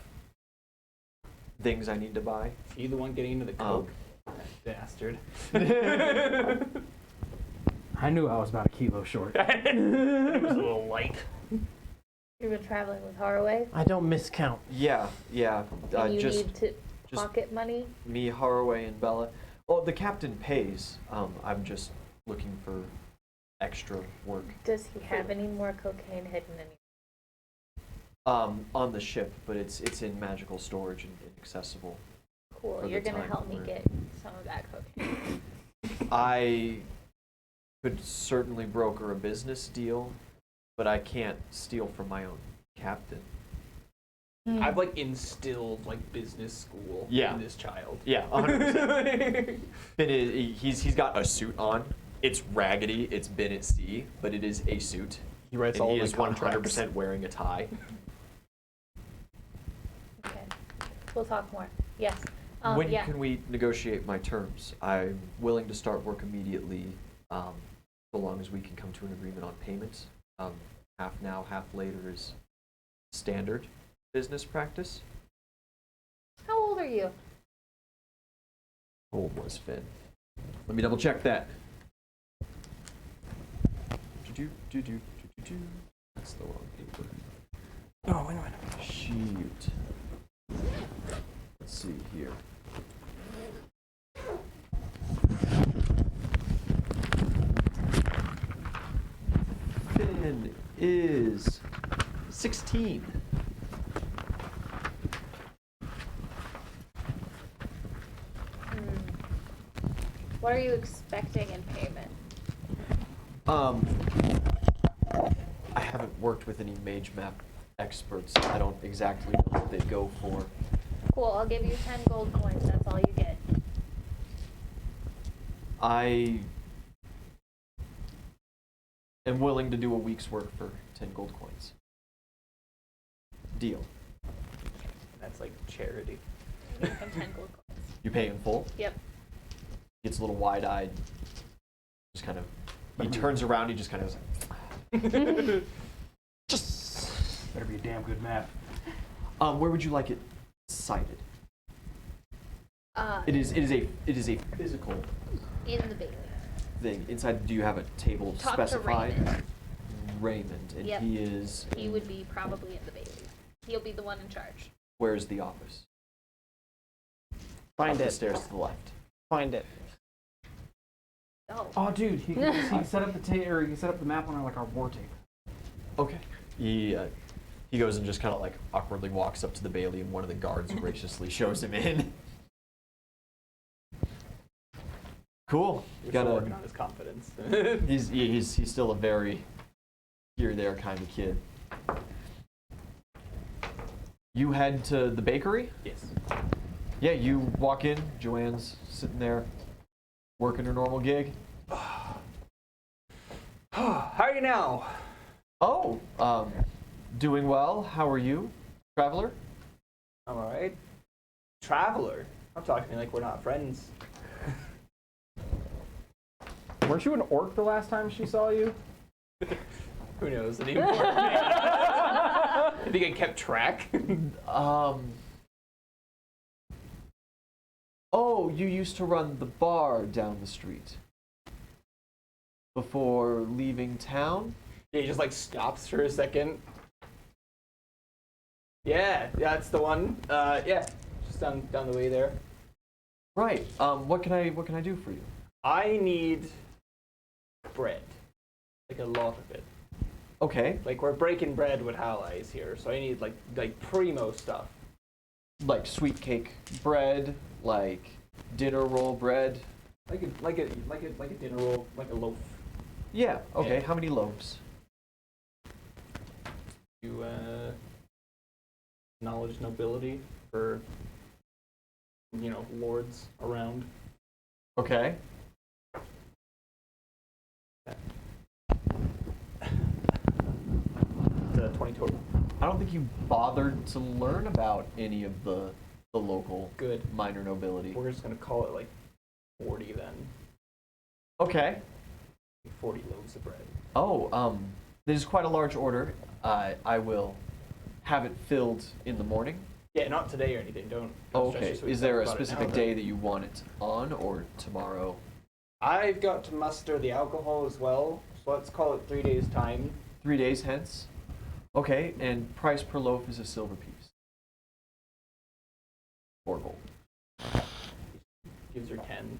Speaker 2: things I need to buy.
Speaker 4: Is he the one getting into the coke? That bastard.
Speaker 5: I knew I was about a kilo short.
Speaker 4: It was a little light.
Speaker 1: You've been traveling with Harroway,
Speaker 6: I don't miscount.
Speaker 2: Yeah.
Speaker 1: and you
Speaker 2: Just
Speaker 1: need to
Speaker 2: just-
Speaker 1: pocket money.
Speaker 2: me, Harroway, and Bella. Well, the captain pays. I'm just looking for extra work.
Speaker 1: Does he have any more cocaine hidden in?
Speaker 2: On the ship, but it's in magical storage and inaccessible.
Speaker 1: Cool.
Speaker 2: For the
Speaker 1: You're gonna
Speaker 2: time
Speaker 1: help me
Speaker 2: where-
Speaker 1: get some of that cocaine.
Speaker 2: I could certainly broker a business deal, but I can't steal from my own captain.
Speaker 4: I've like instilled like business school
Speaker 2: Yeah.
Speaker 4: in this child.
Speaker 2: Yeah, 100%. He's got a suit on. It's raggedy. It's been at sea, but it is a suit.
Speaker 4: He writes
Speaker 2: And
Speaker 4: all
Speaker 2: he
Speaker 4: the
Speaker 2: is
Speaker 4: contracts.
Speaker 2: 100% wearing a tie.
Speaker 1: Okay. We'll talk more. Yes.
Speaker 2: When
Speaker 1: Yeah.
Speaker 2: can we negotiate my terms? I'm willing to start work immediately, so long as we can come to an agreement on payments. Half now, half later is standard business practice.
Speaker 1: How old are you?
Speaker 2: How old was Finn? Let me double check that. That's the wrong paper.
Speaker 4: Oh, wait a minute.
Speaker 2: Shoot. Let's see here. Finn is 16.
Speaker 1: What are you expecting in payment?
Speaker 2: I haven't worked with any mage map experts. I don't exactly know what they go for.
Speaker 1: Cool. I'll give you 10 gold coins. That's all you get.
Speaker 2: I am willing to do a week's work for 10 gold coins. Deal.
Speaker 4: That's like charity.
Speaker 1: Give him 10 gold coins.
Speaker 2: You pay in full?
Speaker 1: Yep.
Speaker 2: Gets a little wide-eyed. Just kind of, he turns around, he just kind of goes like, just,
Speaker 5: Better be a damn good map.
Speaker 2: where would you like it cited? It is a physical
Speaker 1: In the Bailey.
Speaker 2: thing. Inside, do you have a table
Speaker 1: Talk to
Speaker 2: specified?
Speaker 1: Raymond.
Speaker 2: Raymond, and
Speaker 1: Yep.
Speaker 2: he is.
Speaker 1: He would be probably in the Bailey. He'll be the one in charge.
Speaker 2: Where's the office?
Speaker 6: Find
Speaker 2: Up the
Speaker 6: it.
Speaker 2: stairs to the left.
Speaker 6: Find it.
Speaker 1: Oh.
Speaker 5: Oh, dude, he can set up he can set up the map on like our war tape.
Speaker 2: Okay. He goes and just kind of like awkwardly walks up to the Bailey, and one of the guards graciously shows him in. Cool.
Speaker 4: We're
Speaker 2: Got
Speaker 4: still
Speaker 2: a.
Speaker 4: working on his confidence.
Speaker 2: He's still a very here there kind of kid. You head to the bakery?
Speaker 4: Yes.
Speaker 2: Yeah, you walk in, Joanne's sitting there working her normal gig.
Speaker 4: How are are you now?
Speaker 2: Oh, doing well. How are you, traveler?
Speaker 4: I'm alright. Traveler? Don't talk to me like we're not friends.
Speaker 5: Weren't you an orc the last time she saw you?
Speaker 4: Who knows anymore? I think I kept track.
Speaker 2: Oh, you used to run the bar down the street before leaving town?
Speaker 4: Yeah, he just like stops for a second. Yeah, that's the one. Yeah, just down the way there.
Speaker 2: Right. What can I do for you?
Speaker 4: I need bread, like a lot of it.
Speaker 2: Okay.
Speaker 4: Like we're breaking bread with allies here, so I need like primo stuff.
Speaker 2: Like sweet cake bread, like dinner roll bread.
Speaker 4: Like a dinner roll, like a loaf.
Speaker 2: Yeah. Okay.
Speaker 4: Yeah.
Speaker 2: How many loaves?
Speaker 4: You knowledge nobility for lords around.
Speaker 2: Okay.
Speaker 4: The 20 total.
Speaker 2: I don't think you bothered to learn about any of the local
Speaker 4: Good.
Speaker 2: minor nobility.
Speaker 4: We're just gonna call it like 40 then.
Speaker 2: Okay.
Speaker 4: 40 loaves of bread.
Speaker 2: Oh, this is quite a large order. I will have it filled in the morning.
Speaker 4: Yeah, not today or anything. Don't
Speaker 2: Oh,
Speaker 4: stress
Speaker 2: okay.
Speaker 4: yourself
Speaker 2: Is there a
Speaker 4: about it
Speaker 2: specific
Speaker 4: now,
Speaker 2: day that you want it on, or tomorrow?
Speaker 4: I've got to muster the alcohol as well, so let's call it 3 days time.
Speaker 2: 3 days hence? Okay, and price per loaf is a silver piece. 4 gold.
Speaker 4: Gives her 10.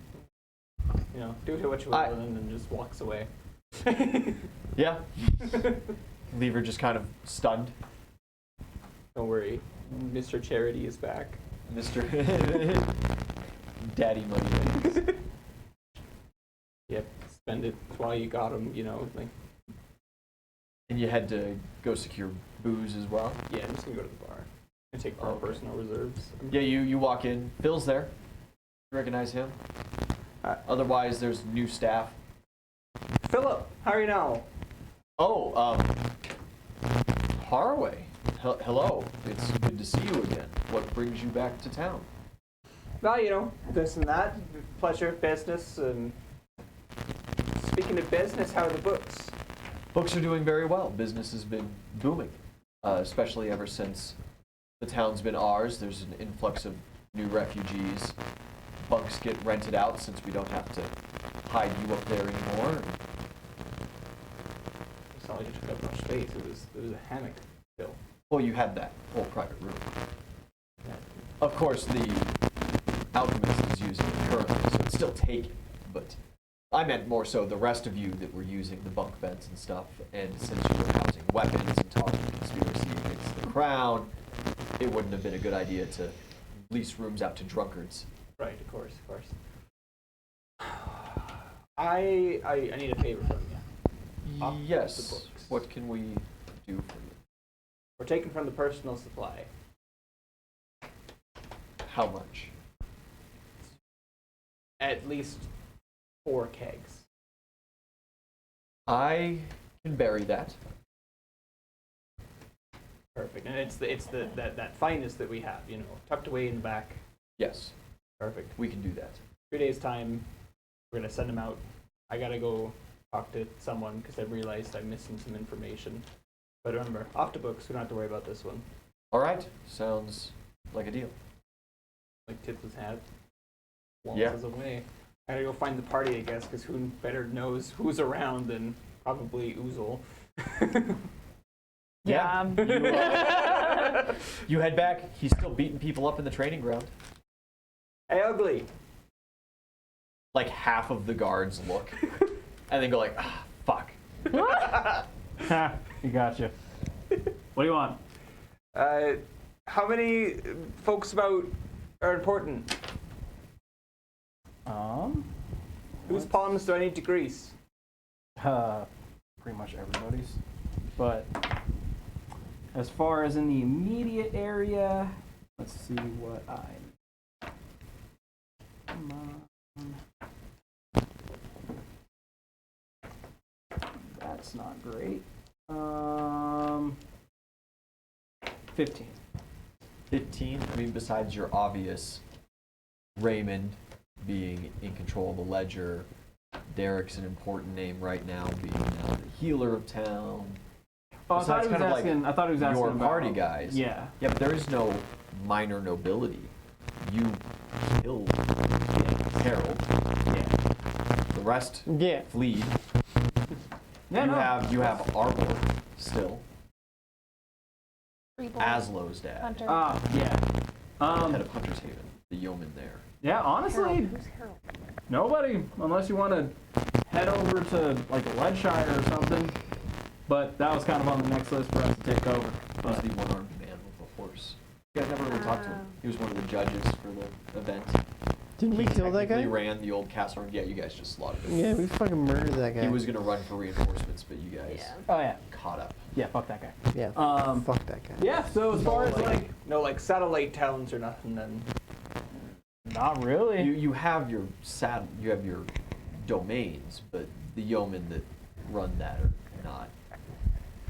Speaker 4: Do it what you will and then just walks away.
Speaker 2: Yeah. Leave her just kind of stunned.
Speaker 4: Don't worry, Mr. Charity is back.
Speaker 2: Mr. Daddy money.
Speaker 4: Yep, spend it while you got him, like.
Speaker 2: And you had to go secure booze as well?
Speaker 4: Yeah, I'm just gonna go to the bar and take our
Speaker 2: Okay.
Speaker 4: personal reserves.
Speaker 2: Yeah, you walk in. Phil's there. You recognize him? Otherwise, there's new staff.
Speaker 4: Philip, how are you now?
Speaker 2: Oh, Harroway. Hello. It's good to see you again. What brings you back to town?
Speaker 4: Well, this and that, pleasure, business, and speaking of business, how are the books?
Speaker 2: Books are doing very well. Business has been booming, especially ever since the town's been ours. There's an influx of new refugees. Bunks get rented out since we don't have to hide you up there anymore.
Speaker 4: It's not like you took up much space. It was a hammock still.
Speaker 2: Well, you had that whole private room.
Speaker 4: Yeah.
Speaker 2: Of course, the alchemist is using it currently, so it's still taken. But I meant more so the rest of you that were using the bunk beds and stuff. And since you were housing weapons and talking conspiracy against the crown, it wouldn't have been a good idea to lease rooms out to drunkards.
Speaker 4: Right, of course. I need a favor from you. Off the
Speaker 2: Yes.
Speaker 4: books.
Speaker 2: What can we do for you?
Speaker 4: We're taking from the personal supply.
Speaker 2: How much?
Speaker 4: At least 4 kegs.
Speaker 2: I can bury that.
Speaker 4: Perfect. And it's that finest that we have, tucked away in the back.
Speaker 2: Yes,
Speaker 4: Perfect.
Speaker 2: we can do that.
Speaker 4: 3 days time, we're gonna send them out. I gotta go talk to someone because I realized I'm missing some information. But remember, off the books. We don't have to worry about this one.
Speaker 2: All right. Sounds like a deal.
Speaker 4: Like Tits' hat.
Speaker 2: Yeah.
Speaker 4: Waltzes away. I gotta go find the party, I guess, because who better knows who's around than probably Oozle.
Speaker 3: Yeah.
Speaker 2: You head back. He's still beating people up in the training ground.
Speaker 4: Hey, Ugly.
Speaker 2: Like half of the guards look, and then go like, fuck.
Speaker 5: Ha, you gotcha. What do you want?
Speaker 4: How many folks about are important? Whose palms do I need to grease?
Speaker 5: Pretty much everybody's. But as far as in the immediate area, let's see what I. Come on. That That's not great. 15.
Speaker 2: 15. I mean, besides your obvious Raymond being in control of the ledger, Derek's an important name right now, being now the healer of town.
Speaker 5: Oh, I thought
Speaker 2: Besides
Speaker 5: he was
Speaker 2: kind of
Speaker 5: asking.
Speaker 2: like
Speaker 5: I thought he was asking
Speaker 2: your
Speaker 5: about
Speaker 2: party guys.
Speaker 5: Yeah.
Speaker 2: Yeah, but there is no minor nobility. You killed Harold.
Speaker 5: Yeah.
Speaker 2: The rest
Speaker 6: Yeah.
Speaker 2: fleed.
Speaker 5: Yeah.
Speaker 2: You have Arbor still.
Speaker 1: Reborn.
Speaker 2: Aslo's dad.
Speaker 1: Hunter.
Speaker 5: Yeah.
Speaker 2: Head of Hunter's Haven. The yeoman there.
Speaker 5: Yeah. Honestly,
Speaker 3: Who's Harold?
Speaker 5: nobody, unless you want to head over to like Leadshire or something. But that was kind of on the next list for us to take over.
Speaker 2: Must be one-armed man with a horse. You guys never really talked to him. He was one of the judges for the event.
Speaker 6: Didn't we kill that guy?
Speaker 2: He ran the old castle. Yeah, you guys just slaughtered him.
Speaker 6: Yeah, we fucking murdered that guy.
Speaker 2: He was gonna run for reinforcements, but you guys
Speaker 5: Oh yeah.
Speaker 2: caught up.
Speaker 5: Yeah. Fuck that guy.
Speaker 6: Yeah.
Speaker 5: Fuck
Speaker 6: that guy.
Speaker 5: Yeah. So as far as like,
Speaker 4: No, like satellite towns or nothing. Then
Speaker 5: not really.
Speaker 2: You have your domains, but the yeomen that run that are not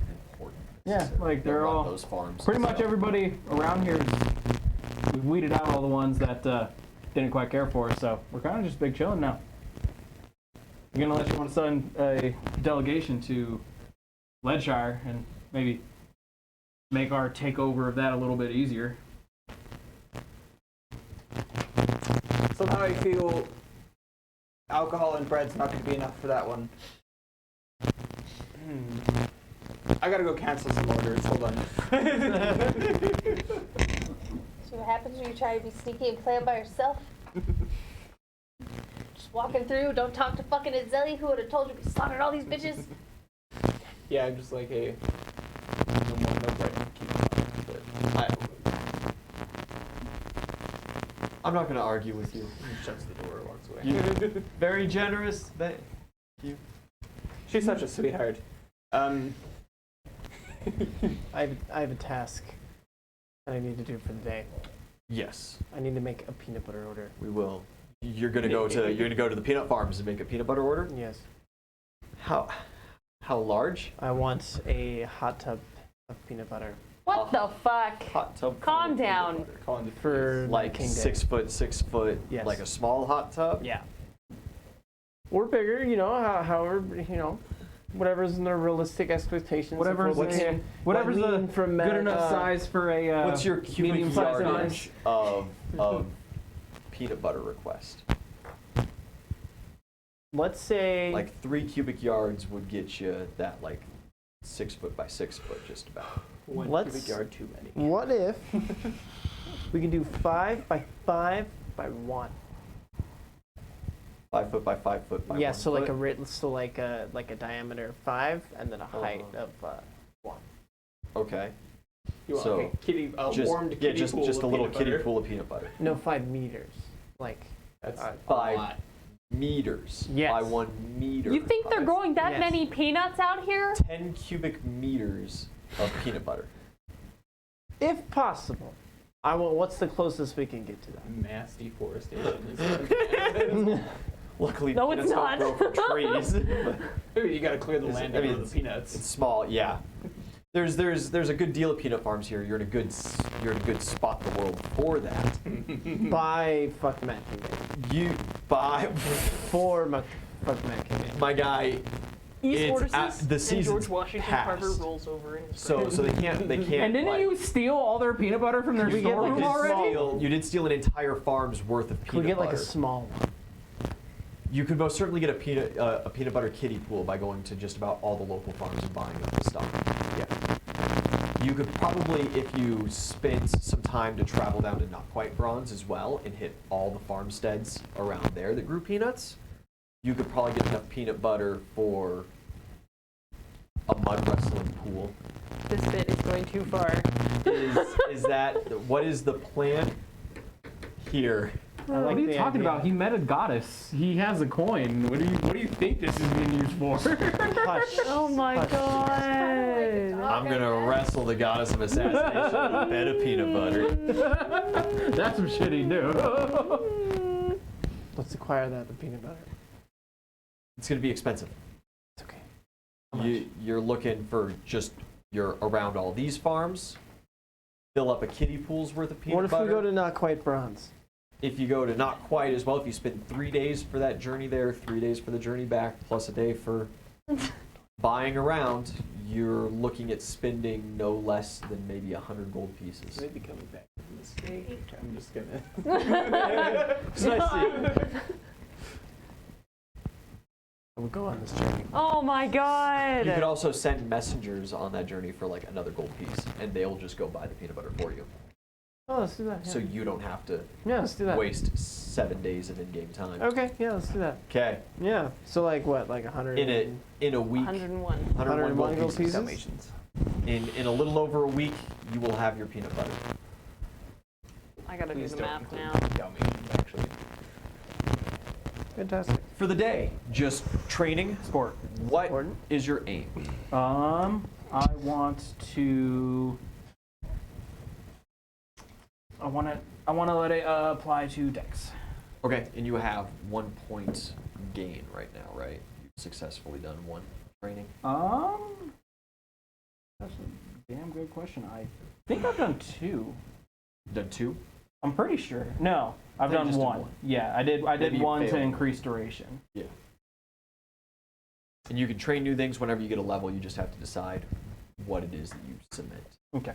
Speaker 2: important.
Speaker 5: Yeah,
Speaker 2: necessarily.
Speaker 5: like
Speaker 2: They
Speaker 5: they're
Speaker 2: run
Speaker 5: all
Speaker 2: those farms.
Speaker 5: pretty much
Speaker 2: themselves.
Speaker 5: everybody around here. We've weeded out all the ones that didn't quite care for us, so we're kind of just big chilling now. Again, unless you want to send a delegation to Leadshire and maybe make our takeover of that a little bit easier.
Speaker 4: somehow I feel alcohol and bread's not going to be enough for that one. I gotta go cancel some orders. Hold on.
Speaker 1: So what happens when you try to be sneaky and play it by yourself? Just walking through, don't talk to fucking Azeli, who would have told you we slaughtered all these bitches.
Speaker 4: Yeah, I'm just like, hey, no more, no bread. Keep it on.
Speaker 2: I'm not gonna argue with you.
Speaker 4: He shuts the door and walks away.
Speaker 2: You very generous. Thank you.
Speaker 4: She's such a sweetheart.
Speaker 6: I have a task that I need to do for the day.
Speaker 2: Yes,
Speaker 6: I need to make a peanut butter order.
Speaker 2: we will. You're gonna go to the peanut farms and make a peanut butter order.
Speaker 6: Yes.
Speaker 2: How large?
Speaker 6: I want a hot tub of peanut butter
Speaker 3: What the fuck?
Speaker 2: Hot tub.
Speaker 3: Calm
Speaker 2: full of peanut
Speaker 3: down.
Speaker 2: butter.
Speaker 4: Calling the
Speaker 6: for
Speaker 2: Like
Speaker 6: King Day.
Speaker 2: 6 foot, 6 foot.
Speaker 6: Yes.
Speaker 2: Like a small hot tub.
Speaker 6: Yeah. Or bigger, however, whatever's in their realistic expectations.
Speaker 5: Whatever's
Speaker 6: of
Speaker 5: a, whatever's a
Speaker 6: Lean from
Speaker 5: good enough
Speaker 6: America.
Speaker 5: size for a
Speaker 2: What's your cubic
Speaker 5: medium-sized
Speaker 2: yardage of peanut butter request?
Speaker 6: Let's say
Speaker 2: Like 3 cubic yards would get you that like 6 foot by 6 foot, just about.
Speaker 4: one
Speaker 6: Let's-
Speaker 4: cubic yard too many.
Speaker 6: what if we can do 5 by 5 by 1?
Speaker 2: 5 foot by 5 foot by
Speaker 6: Yeah,
Speaker 2: 1
Speaker 6: so like
Speaker 2: foot.
Speaker 6: like a diameter of 5 and then a height of 1.
Speaker 2: Okay.
Speaker 4: You want
Speaker 2: So,
Speaker 4: like a kiddie, a
Speaker 2: Just
Speaker 4: warmed kiddie
Speaker 2: just
Speaker 4: pool
Speaker 2: just
Speaker 4: of
Speaker 2: a little
Speaker 4: peanut
Speaker 2: kiddie
Speaker 4: butter.
Speaker 2: pool of peanut butter.
Speaker 6: No, 5 meters. Like
Speaker 4: That's
Speaker 6: a
Speaker 2: 5
Speaker 6: lot.
Speaker 2: meters
Speaker 6: Yes.
Speaker 2: by 1 meter.
Speaker 3: You think they're growing that
Speaker 6: Yes.
Speaker 3: many peanuts out here?
Speaker 2: 10 cubic meters of peanut butter.
Speaker 6: If possible. What's the closest we can get to that?
Speaker 4: mass deforestation.
Speaker 2: Luckily,
Speaker 3: No, it's
Speaker 2: peanuts don't
Speaker 3: not.
Speaker 2: grow for trees. But
Speaker 4: Maybe you gotta clear the land
Speaker 2: I mean,
Speaker 4: of the peanuts.
Speaker 2: it's small, yeah. There's a good deal of peanut farms here. You're in a good spot in the world for that.
Speaker 6: By fuck Matt King Day.
Speaker 2: You buy
Speaker 6: For fuck Matt King Day.
Speaker 2: my guy.
Speaker 3: East
Speaker 2: It's
Speaker 3: Forces
Speaker 2: the
Speaker 3: and
Speaker 2: season's
Speaker 3: George Washington Carver
Speaker 2: passed.
Speaker 3: rolls over in his
Speaker 2: So they can't.
Speaker 5: And didn't
Speaker 2: like,
Speaker 5: you steal all their peanut butter from their
Speaker 6: We get, like,
Speaker 5: storeroom
Speaker 6: this
Speaker 5: already?
Speaker 6: small-
Speaker 2: You did steal an entire farm's worth of
Speaker 6: Can
Speaker 2: peanut
Speaker 6: we get
Speaker 2: butter.
Speaker 6: like a small one?
Speaker 2: You could most certainly get a peanut butter kiddie pool by going to just about all the local farms and buying up the stock. Yeah. You could probably, if you spent some time to travel down to Not Quite Bronze as well and hit all the farmsteads around there that grew peanuts, you could probably get enough peanut butter for a mud wrestling pool.
Speaker 3: This bit is going too far.
Speaker 2: Is that what is the plan here?
Speaker 6: I
Speaker 5: What
Speaker 6: like
Speaker 5: are you
Speaker 6: the
Speaker 5: talking
Speaker 6: idea.
Speaker 5: about? He met a goddess. He has a coin. What do you think this is being used for?
Speaker 6: Hush.
Speaker 3: Oh my
Speaker 6: Hush.
Speaker 3: god.
Speaker 2: I'm gonna wrestle the goddess of assassination with a bed of peanut butter.
Speaker 5: That's some shit he knew.
Speaker 6: Let's acquire that, the peanut butter.
Speaker 2: It's gonna be expensive.
Speaker 6: It's okay.
Speaker 2: You're looking for just you're around all these farms. Fill up a kiddie pool's worth of peanut
Speaker 6: What if
Speaker 2: butter.
Speaker 6: we go to Not Quite Bronze?
Speaker 2: If you go to not quite as well, if you spend 3 days for that journey there, 3 days for the journey back, plus a day for buying around, you're looking at spending no less than maybe 100 gold pieces.
Speaker 4: Maybe coming back from the mistake. I'm just gonna.
Speaker 2: It's nice to
Speaker 6: We'll go on this journey.
Speaker 3: Oh my god!
Speaker 2: You could also send messengers on that journey for like another gold piece, and they'll just go buy the peanut butter for you.
Speaker 6: Oh, let's do that. Yeah,
Speaker 2: So you don't have to
Speaker 6: yeah, let's do that.
Speaker 2: waste 7 days of in-game time.
Speaker 6: Okay, yeah, let's do that.
Speaker 2: Okay.
Speaker 6: Yeah. So like what? Like 100.
Speaker 2: In a week,
Speaker 3: 101.
Speaker 6: 101 gold pieces?
Speaker 4: Dalmatians.
Speaker 2: in a little over a week, you will have your peanut butter.
Speaker 3: I gotta
Speaker 4: Please
Speaker 3: do the
Speaker 4: don't
Speaker 3: math
Speaker 4: include
Speaker 3: now.
Speaker 4: Dalmatians, actually.
Speaker 6: Fantastic.
Speaker 2: For the day, just training.
Speaker 5: Sport.
Speaker 2: What
Speaker 6: Important.
Speaker 2: is your aim?
Speaker 5: I want to. I want to let it apply to Dex.
Speaker 2: Okay, and you have 1 point gain right now, right? You've successfully done 1 training.
Speaker 5: That's a damn good question. I think I've done 2.
Speaker 2: Done 2?
Speaker 5: I'm pretty sure. No, I've
Speaker 2: Then
Speaker 5: done
Speaker 2: just did
Speaker 5: 1.
Speaker 2: one.
Speaker 5: Yeah, I did
Speaker 2: Maybe you
Speaker 5: 1 to
Speaker 2: failed.
Speaker 5: increase duration.
Speaker 2: Yeah. And you can train new things whenever you get a level. You just have to decide what it is that you submit.
Speaker 5: Okay.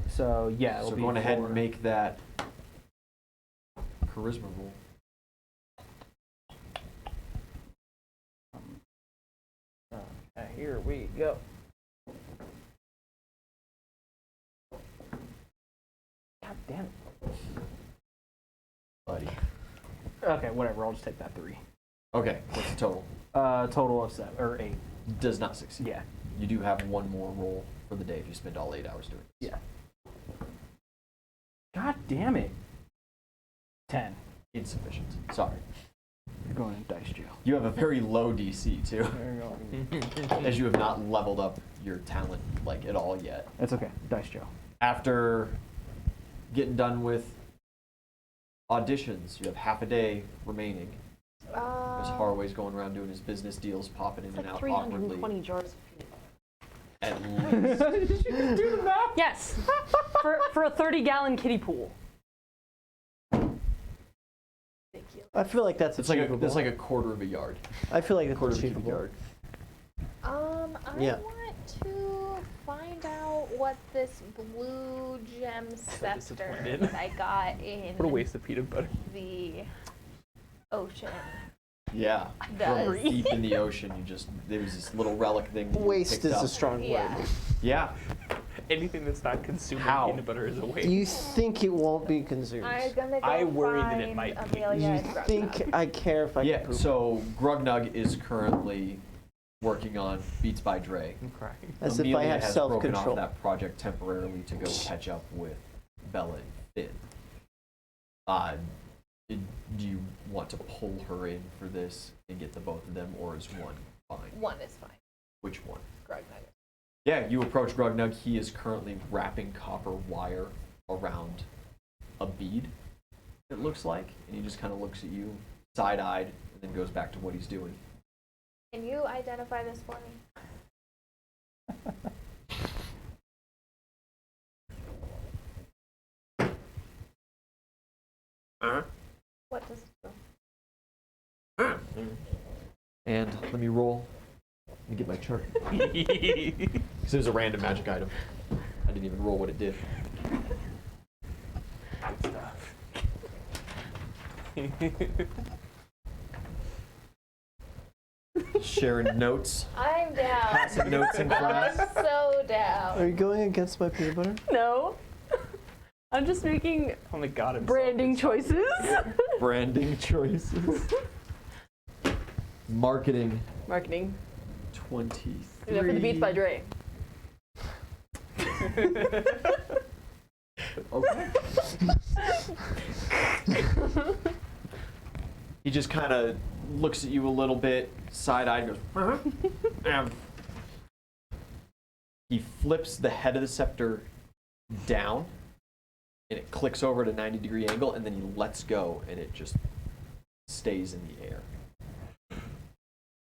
Speaker 5: So yeah, it'll
Speaker 2: So
Speaker 5: be
Speaker 2: go on ahead
Speaker 5: 4.
Speaker 2: and make that charisma roll.
Speaker 6: Okay, here we go. God damn it.
Speaker 2: Buddy.
Speaker 5: Okay, whatever. I'll just take that 3.
Speaker 2: Okay, what's the total?
Speaker 5: Total of 7 or 8.
Speaker 2: Does not succeed.
Speaker 5: Yeah.
Speaker 2: You do have 1 more roll for the day if you spend all 8 hours doing this.
Speaker 5: Yeah. God damn it. 10.
Speaker 2: Insufficient. Sorry.
Speaker 5: You're going in dice jail.
Speaker 2: You have a very low DC too,
Speaker 5: There you go.
Speaker 2: as you have not leveled up your talent like at all yet.
Speaker 5: That's okay. Dice jail.
Speaker 2: After getting done with auditions, you have half a day remaining. As Harroway's going around doing his business deals, popping in
Speaker 3: It's
Speaker 2: and
Speaker 3: like
Speaker 2: out
Speaker 3: 320
Speaker 2: awkwardly.
Speaker 3: jars of peanut
Speaker 2: At least.
Speaker 5: Do the math.
Speaker 3: Yes, for a 30-gallon kiddie pool. Ridiculous.
Speaker 6: I feel like that's
Speaker 2: It's like
Speaker 6: achievable.
Speaker 2: that's like a quarter of a yard.
Speaker 6: I feel like that's
Speaker 2: Quarter of a cubic
Speaker 6: achievable.
Speaker 2: yard.
Speaker 1: I
Speaker 6: Yeah.
Speaker 1: want to find out what this blue gem scepter
Speaker 4: disappointed.
Speaker 1: that I got in
Speaker 4: What a waste of peanut butter.
Speaker 1: the ocean
Speaker 2: Yeah.
Speaker 1: does.
Speaker 2: From deep in the ocean, there was this little relic thing. That you
Speaker 6: Waste
Speaker 2: picked
Speaker 6: is
Speaker 2: up.
Speaker 6: a strong
Speaker 1: Yeah.
Speaker 6: word.
Speaker 2: Yeah.
Speaker 4: Anything that's not consuming
Speaker 2: How?
Speaker 4: peanut butter is a waste.
Speaker 6: Do you think it won't be consumed?
Speaker 1: I'm gonna go
Speaker 4: I worry that
Speaker 1: find
Speaker 4: it might be.
Speaker 1: Amelia
Speaker 6: Do you
Speaker 1: and Grubhub.
Speaker 6: think I care if I
Speaker 2: Yeah.
Speaker 6: can poop?
Speaker 2: So Grugnug is currently working on Beats by Dre.
Speaker 4: I'm crying.
Speaker 6: As
Speaker 2: Amelia
Speaker 6: if I have
Speaker 2: has broken
Speaker 6: self-control.
Speaker 2: off that project temporarily to go catch up with Bella and Finn. Do you want to pull her in for this and get the both of them, or is one fine?
Speaker 1: One is fine.
Speaker 2: Which one?
Speaker 1: Grug Nugget.
Speaker 2: Yeah, you approach Grugnug. He is currently wrapping copper wire around a bead, it looks like, and he just kind of looks at you, side-eyed, and then goes back to what he's doing.
Speaker 1: Can you identify this for me? What does it do?
Speaker 2: And let me roll. Let me get my chart. Because it was a random magic item. I didn't even roll what it did.
Speaker 4: Good stuff.
Speaker 2: Sharing notes.
Speaker 1: I'm down.
Speaker 2: Passing notes in class.
Speaker 1: I'm so
Speaker 6: Are
Speaker 1: down.
Speaker 6: you going against my peanut butter?
Speaker 3: No. I'm just making
Speaker 4: Only God himself.
Speaker 3: branding choices.
Speaker 2: Branding choices. Marketing
Speaker 3: Marketing.
Speaker 2: 23.
Speaker 3: Do that for the Beats by Dre.
Speaker 2: Okay. He just kind of looks at you a little bit, side-eyed, and goes, He flips the head of the scepter down, and it clicks over at a 90-degree angle, and then he lets go, and it just stays in the air.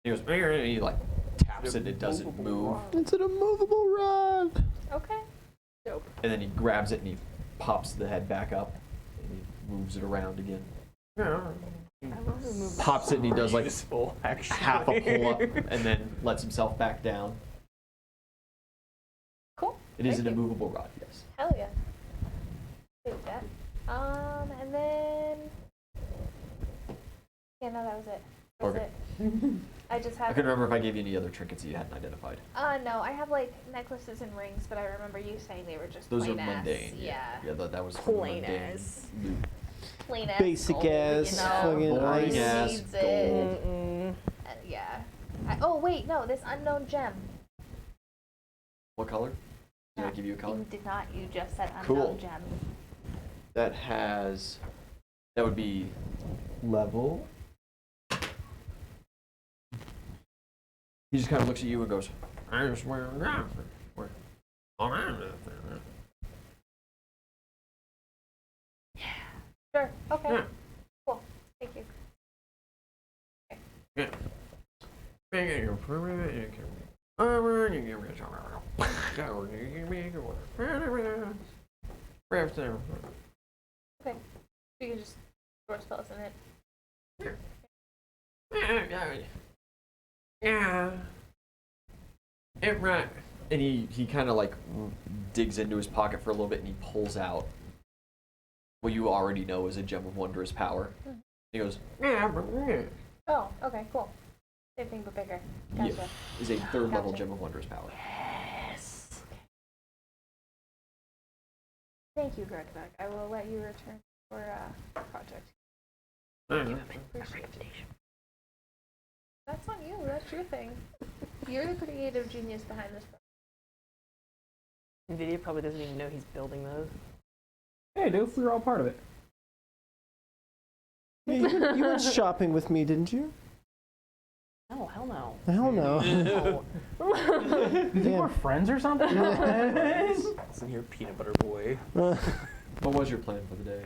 Speaker 2: He goes, and he like taps taps it and it doesn't move.
Speaker 6: It's an immovable rod.
Speaker 1: Okay.
Speaker 3: Dope.
Speaker 2: And then he grabs it and he pops the head back up and he moves it around again.
Speaker 3: I will remove that.
Speaker 2: Pops it and he does like
Speaker 4: Useful, actually.
Speaker 2: half a pull up and then lets himself back down.
Speaker 1: Cool.
Speaker 2: It is
Speaker 1: Thank
Speaker 2: an
Speaker 1: you.
Speaker 2: immovable rod, yes.
Speaker 1: Hell yeah. Do that. And then. Yeah, no, that was it. That was
Speaker 2: Okay.
Speaker 1: it. I just
Speaker 2: I
Speaker 1: have.
Speaker 2: couldn't remember if I gave you any other trinkets that you hadn't identified.
Speaker 1: No, I have like necklaces and rings, but I remember you saying they were just
Speaker 2: Those
Speaker 1: plain
Speaker 2: are
Speaker 1: ass.
Speaker 2: mundane.
Speaker 1: Yeah.
Speaker 2: Yeah, that was for the
Speaker 3: Plain
Speaker 2: mundane
Speaker 3: ass.
Speaker 2: loot.
Speaker 1: Plain ass.
Speaker 6: Basic
Speaker 1: gold,
Speaker 6: ass
Speaker 1: you know?
Speaker 6: fucking
Speaker 2: Boring
Speaker 6: ice.
Speaker 2: ass
Speaker 1: Needs
Speaker 2: gold.
Speaker 1: it.
Speaker 3: Mm-mm.
Speaker 1: Yeah. Oh wait, no, this unknown gem.
Speaker 2: What color? Did I give you a color?
Speaker 1: You did not. You just said unknown
Speaker 2: Cool.
Speaker 1: gem.
Speaker 2: That would be level. He just kind of looks at you and goes, I just wear around.
Speaker 1: Sure. Okay.
Speaker 2: Yeah.
Speaker 1: Cool. Thank you. Okay. You can just throw spells in it.
Speaker 2: Yeah. It right. And he kind of like digs into his pocket for a little bit and he pulls out what you already know is a gem of wondrous power. He goes,
Speaker 1: Oh, okay, cool. Same thing but bigger. Gotcha.
Speaker 2: yeah, is a third level
Speaker 1: Gotcha.
Speaker 2: gem of wondrous power.
Speaker 1: Yes. Thank you, Gregbeck. I will let you return for project. Appreciate it. That's on you. That's your thing. You're the creative genius behind this project.
Speaker 3: NVIDIA probably doesn't even know he's building those.
Speaker 5: Hey, dude, we were all part of it.
Speaker 6: Yeah, you went shopping with me, didn't you?
Speaker 3: No, hell no.
Speaker 6: Hell no.
Speaker 3: No.
Speaker 5: You think we're friends or something?
Speaker 4: Listen here, peanut butter boy.
Speaker 2: What was your plan for the day?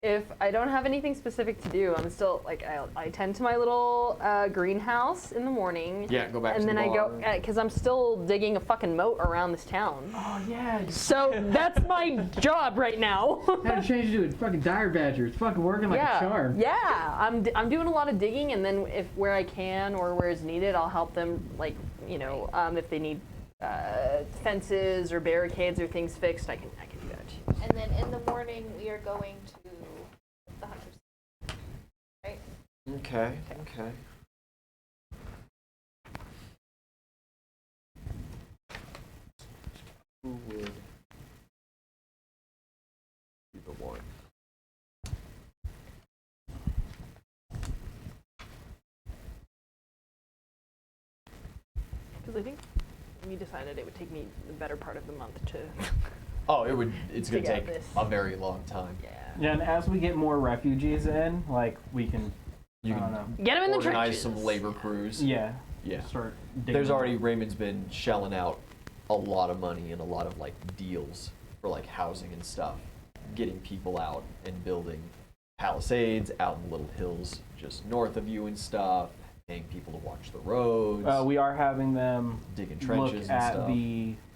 Speaker 3: If I don't have anything specific to do, I'm still like I tend to my little greenhouse in the morning.
Speaker 2: Yeah, go back
Speaker 3: And
Speaker 2: to
Speaker 3: then
Speaker 2: the
Speaker 3: I
Speaker 2: bar.
Speaker 3: go because I'm still digging a fucking moat around this town.
Speaker 5: Oh, yeah.
Speaker 3: So that's my job right now.
Speaker 5: Had to change it to a fucking dire badger. It's fucking working like
Speaker 3: yeah,
Speaker 5: a charm.
Speaker 3: yeah. I'm doing a lot of digging, and then if where I can or where is needed, I'll help them. Like if they need fences or barricades or things fixed, I can do that too.
Speaker 1: And then in the morning, we are going to the hunters. Right?
Speaker 2: Okay. Who would be the one?
Speaker 3: Because I think we decided it would take me the better part of the month to.
Speaker 2: Oh, it's gonna
Speaker 3: Figure out
Speaker 2: take
Speaker 3: this.
Speaker 2: a very long time.
Speaker 3: Yeah.
Speaker 5: Yeah, and as we get more refugees in, like, we can,
Speaker 2: You
Speaker 5: I don't
Speaker 2: can
Speaker 5: know.
Speaker 3: Get him in the
Speaker 2: organize
Speaker 3: trenches.
Speaker 2: some labor crews.
Speaker 5: Yeah.
Speaker 2: Yeah.
Speaker 5: Start digging.
Speaker 2: There's already Raymond's been shelling out a lot of money and a lot of like deals for like housing and stuff, getting people out and building palisades out in the little hills just north of you and stuff, paying people to watch the roads,
Speaker 5: We are having them
Speaker 2: digging
Speaker 5: look
Speaker 2: trenches and
Speaker 5: at
Speaker 2: stuff.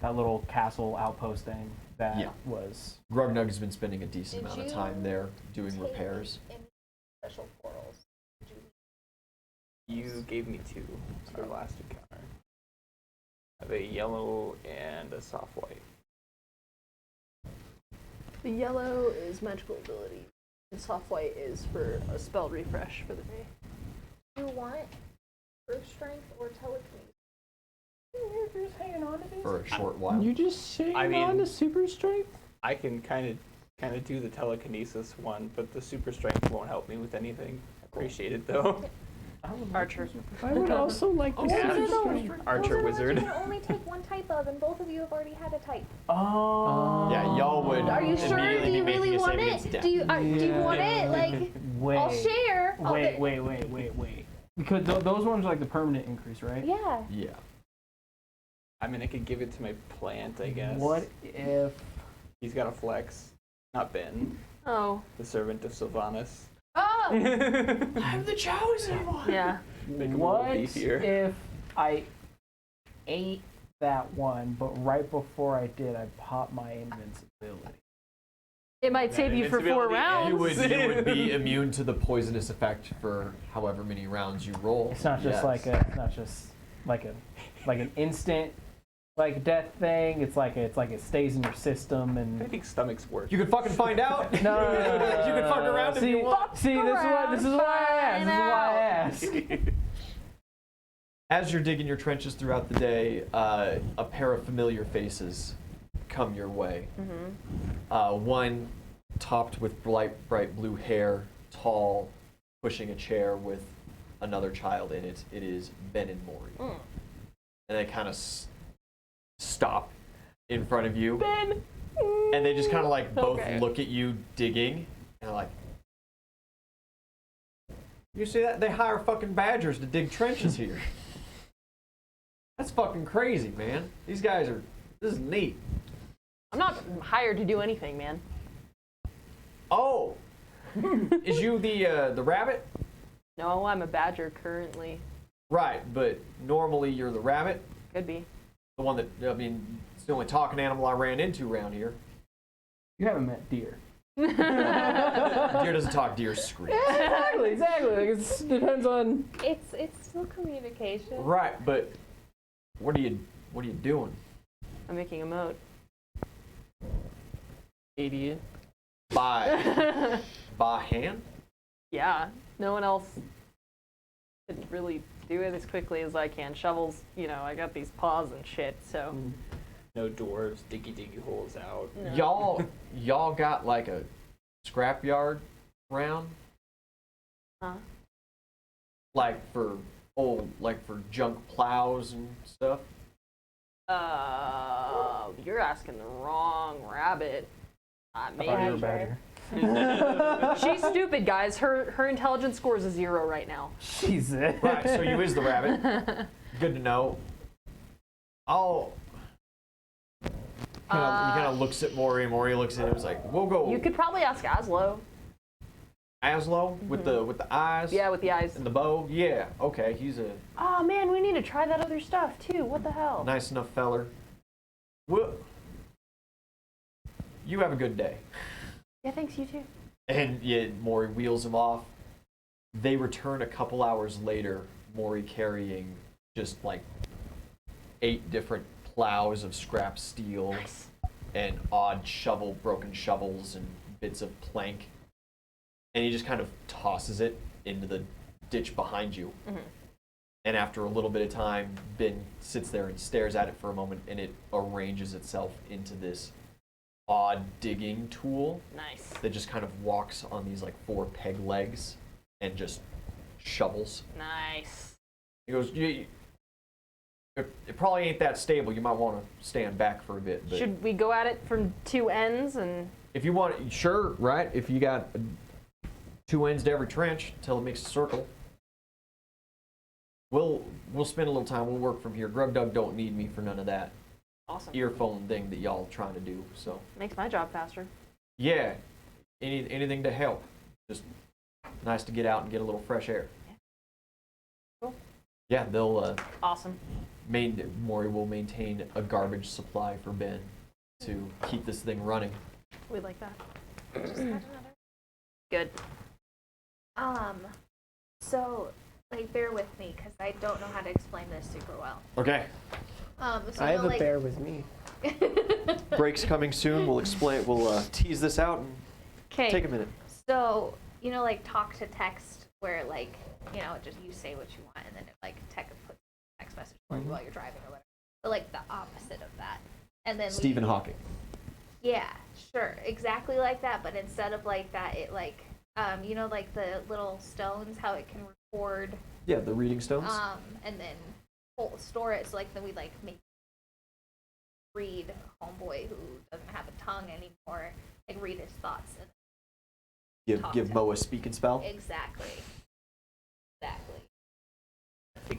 Speaker 5: that little castle outpost thing that
Speaker 2: Yeah.
Speaker 5: was.
Speaker 2: Grugnug's been spending a decent
Speaker 1: Did
Speaker 2: amount of
Speaker 1: you
Speaker 2: time there doing
Speaker 1: Take
Speaker 2: repairs.
Speaker 1: Any special portals? Did you-
Speaker 4: You gave me two our last encounter. I have a yellow and a soft white.
Speaker 3: The yellow is magical ability. The soft white is for a spell refresh for the day.
Speaker 1: Do you want first strength or telekinesis?
Speaker 5: You're just hanging on to these?
Speaker 2: For a short while.
Speaker 6: You just hang
Speaker 4: I mean-
Speaker 6: on to super strength?
Speaker 4: I can kind of do the telekinesis one, but the super strength won't help me with anything. Appreciate it though.
Speaker 3: Archer.
Speaker 6: I would also like to
Speaker 1: Those
Speaker 4: Yeah.
Speaker 1: are
Speaker 6: super
Speaker 1: the
Speaker 6: strength.
Speaker 1: ones-
Speaker 4: Archer
Speaker 1: those are the ones
Speaker 4: wizard.
Speaker 1: you can only take one type of, and both of you have already had a type.
Speaker 5: Oh.
Speaker 2: Yeah, y'all would
Speaker 1: Are you sure?
Speaker 2: immediately
Speaker 1: Do you
Speaker 2: be making
Speaker 1: really
Speaker 2: a
Speaker 1: want
Speaker 2: saving
Speaker 1: it?
Speaker 2: against death.
Speaker 1: Do you want it? Like,
Speaker 5: Wait.
Speaker 1: I'll share. I'll
Speaker 5: Wait,
Speaker 1: get-
Speaker 5: wait. Because those ones are like the permanent increase, right?
Speaker 1: Yeah.
Speaker 2: Yeah.
Speaker 4: I mean, I could give it to my plant, I guess.
Speaker 5: What if?
Speaker 4: He's got a flex. Not Ben,
Speaker 3: Oh,
Speaker 4: the servant of Sylvanas.
Speaker 1: Oh.
Speaker 2: I'm the chosen one.
Speaker 3: yeah.
Speaker 4: Make him a little
Speaker 5: What
Speaker 4: beefier.
Speaker 5: if I ate that one, but right before I did, I popped my invincibility.
Speaker 3: It might save you for 4
Speaker 4: invincibility
Speaker 3: rounds.
Speaker 2: You would be immune to the poisonous effect for however many rounds you roll.
Speaker 5: It's not just like an instant like death thing. It's like it stays in your system
Speaker 4: I
Speaker 5: and.
Speaker 4: think stomachs work.
Speaker 2: You can fucking find out.
Speaker 5: No.
Speaker 2: You can fuck around if you want.
Speaker 5: See, this is why I asked.
Speaker 2: As you're digging your trenches throughout the day, a pair of familiar faces come your way. One topped with bright blue hair, tall, pushing a chair with another child in it. It is Ben and Maury. And they kind of stop in front of you.
Speaker 3: Ben!
Speaker 2: And they just kind of like both
Speaker 3: Okay.
Speaker 2: look at you digging and are like, you see that? They hire fucking badgers to dig trenches here. That's fucking crazy, man. These guys are, this is neat.
Speaker 3: I'm not hired to do anything, man.
Speaker 2: Oh! Is you the rabbit?
Speaker 3: No, I'm a badger currently.
Speaker 2: Right, but normally you're the rabbit.
Speaker 3: Could be.
Speaker 2: The one that, I mean, it's the only talking animal I ran into around here.
Speaker 5: You haven't met deer.
Speaker 2: Deer doesn't talk, deer screams.
Speaker 5: Exactly. Like it depends on.
Speaker 1: It's still communication.
Speaker 2: Right, but what are you doing?
Speaker 3: I'm making a moat.
Speaker 5: Idiot.
Speaker 2: By hand?
Speaker 3: Yeah, no one else can really do it as quickly as I can. Shovels, I got these paws and shit, so.
Speaker 4: No dwarves, diggy holes out.
Speaker 3: No.
Speaker 2: Y'all got like a scrapyard round?
Speaker 3: Huh?
Speaker 2: Like for junk plows and stuff?
Speaker 3: You're asking the wrong rabbit.
Speaker 5: I thought you were a
Speaker 3: Maybe.
Speaker 5: badger.
Speaker 3: She's stupid, guys. Her intelligence score is a 0 right now.
Speaker 5: Jesus.
Speaker 2: Right, so you is the rabbit. Good to know. He kind of looks at Maury, and Maury looks at him and is like, we'll go.
Speaker 3: You could probably ask Aslo.
Speaker 2: Aslo with the eyes?
Speaker 3: Yeah, with the eyes.
Speaker 2: And the bow? Yeah, okay, he's a
Speaker 3: Oh man, we need to try that other stuff too. What the hell?
Speaker 2: nice enough feller. Well, you have a good day.
Speaker 3: Yeah, thanks, you too.
Speaker 2: And yeah, Maury wheels him off. They return a couple hours later, Maury carrying just like 8 different plows of scrap steel
Speaker 3: Nice.
Speaker 2: and broken shovels and bits of plank. And he just kind of tosses it into the ditch behind you. And after a little bit of time, Ben sits there and stares at it for a moment, and it arranges itself into this odd digging tool
Speaker 3: Nice.
Speaker 2: that just kind of walks on these like 4 peg legs and just shovels.
Speaker 3: Nice.
Speaker 2: He goes, it probably ain't that stable. You might want to stand back for a bit. But
Speaker 3: Should we go at it from 2 ends and?
Speaker 2: if you want, sure, right? If you got 2 ends to every trench until it makes a circle. We'll spend a little time. We'll work from here. Grug Dug don't need me for none of that
Speaker 3: Awesome.
Speaker 2: earphone thing that y'all trying to do. So
Speaker 3: Makes my job faster.
Speaker 2: yeah, anything to help. Just nice to get out and get a little fresh air.
Speaker 3: Cool.
Speaker 2: Yeah, they'll
Speaker 3: Awesome.
Speaker 2: Maury will maintain a garbage supply for Ben to keep this thing running.
Speaker 3: We like that.
Speaker 1: Just had another.
Speaker 3: Good.
Speaker 1: So, like, bear with me, because I don't know how to explain this super well.
Speaker 2: Okay.
Speaker 1: So
Speaker 6: I have a
Speaker 1: like,
Speaker 6: bear with me.
Speaker 2: Breaks coming soon. We'll explain. We'll tease this out and
Speaker 1: Okay.
Speaker 2: take a minute.
Speaker 1: So, like talk to text, where like, just you say what you want, and then it like puts text message for you while you're driving or whatever. But like the opposite of that, and then
Speaker 2: Stephen Hawking.
Speaker 1: Yeah, sure, exactly like that. But instead of like that, it like like the little stones, how it can record,
Speaker 2: Yeah, the reading stones.
Speaker 1: and then store it. So like then we like make read homeboy who doesn't have a tongue anymore, like read his thoughts. And
Speaker 2: Give Mo a speak and spell.
Speaker 1: exactly.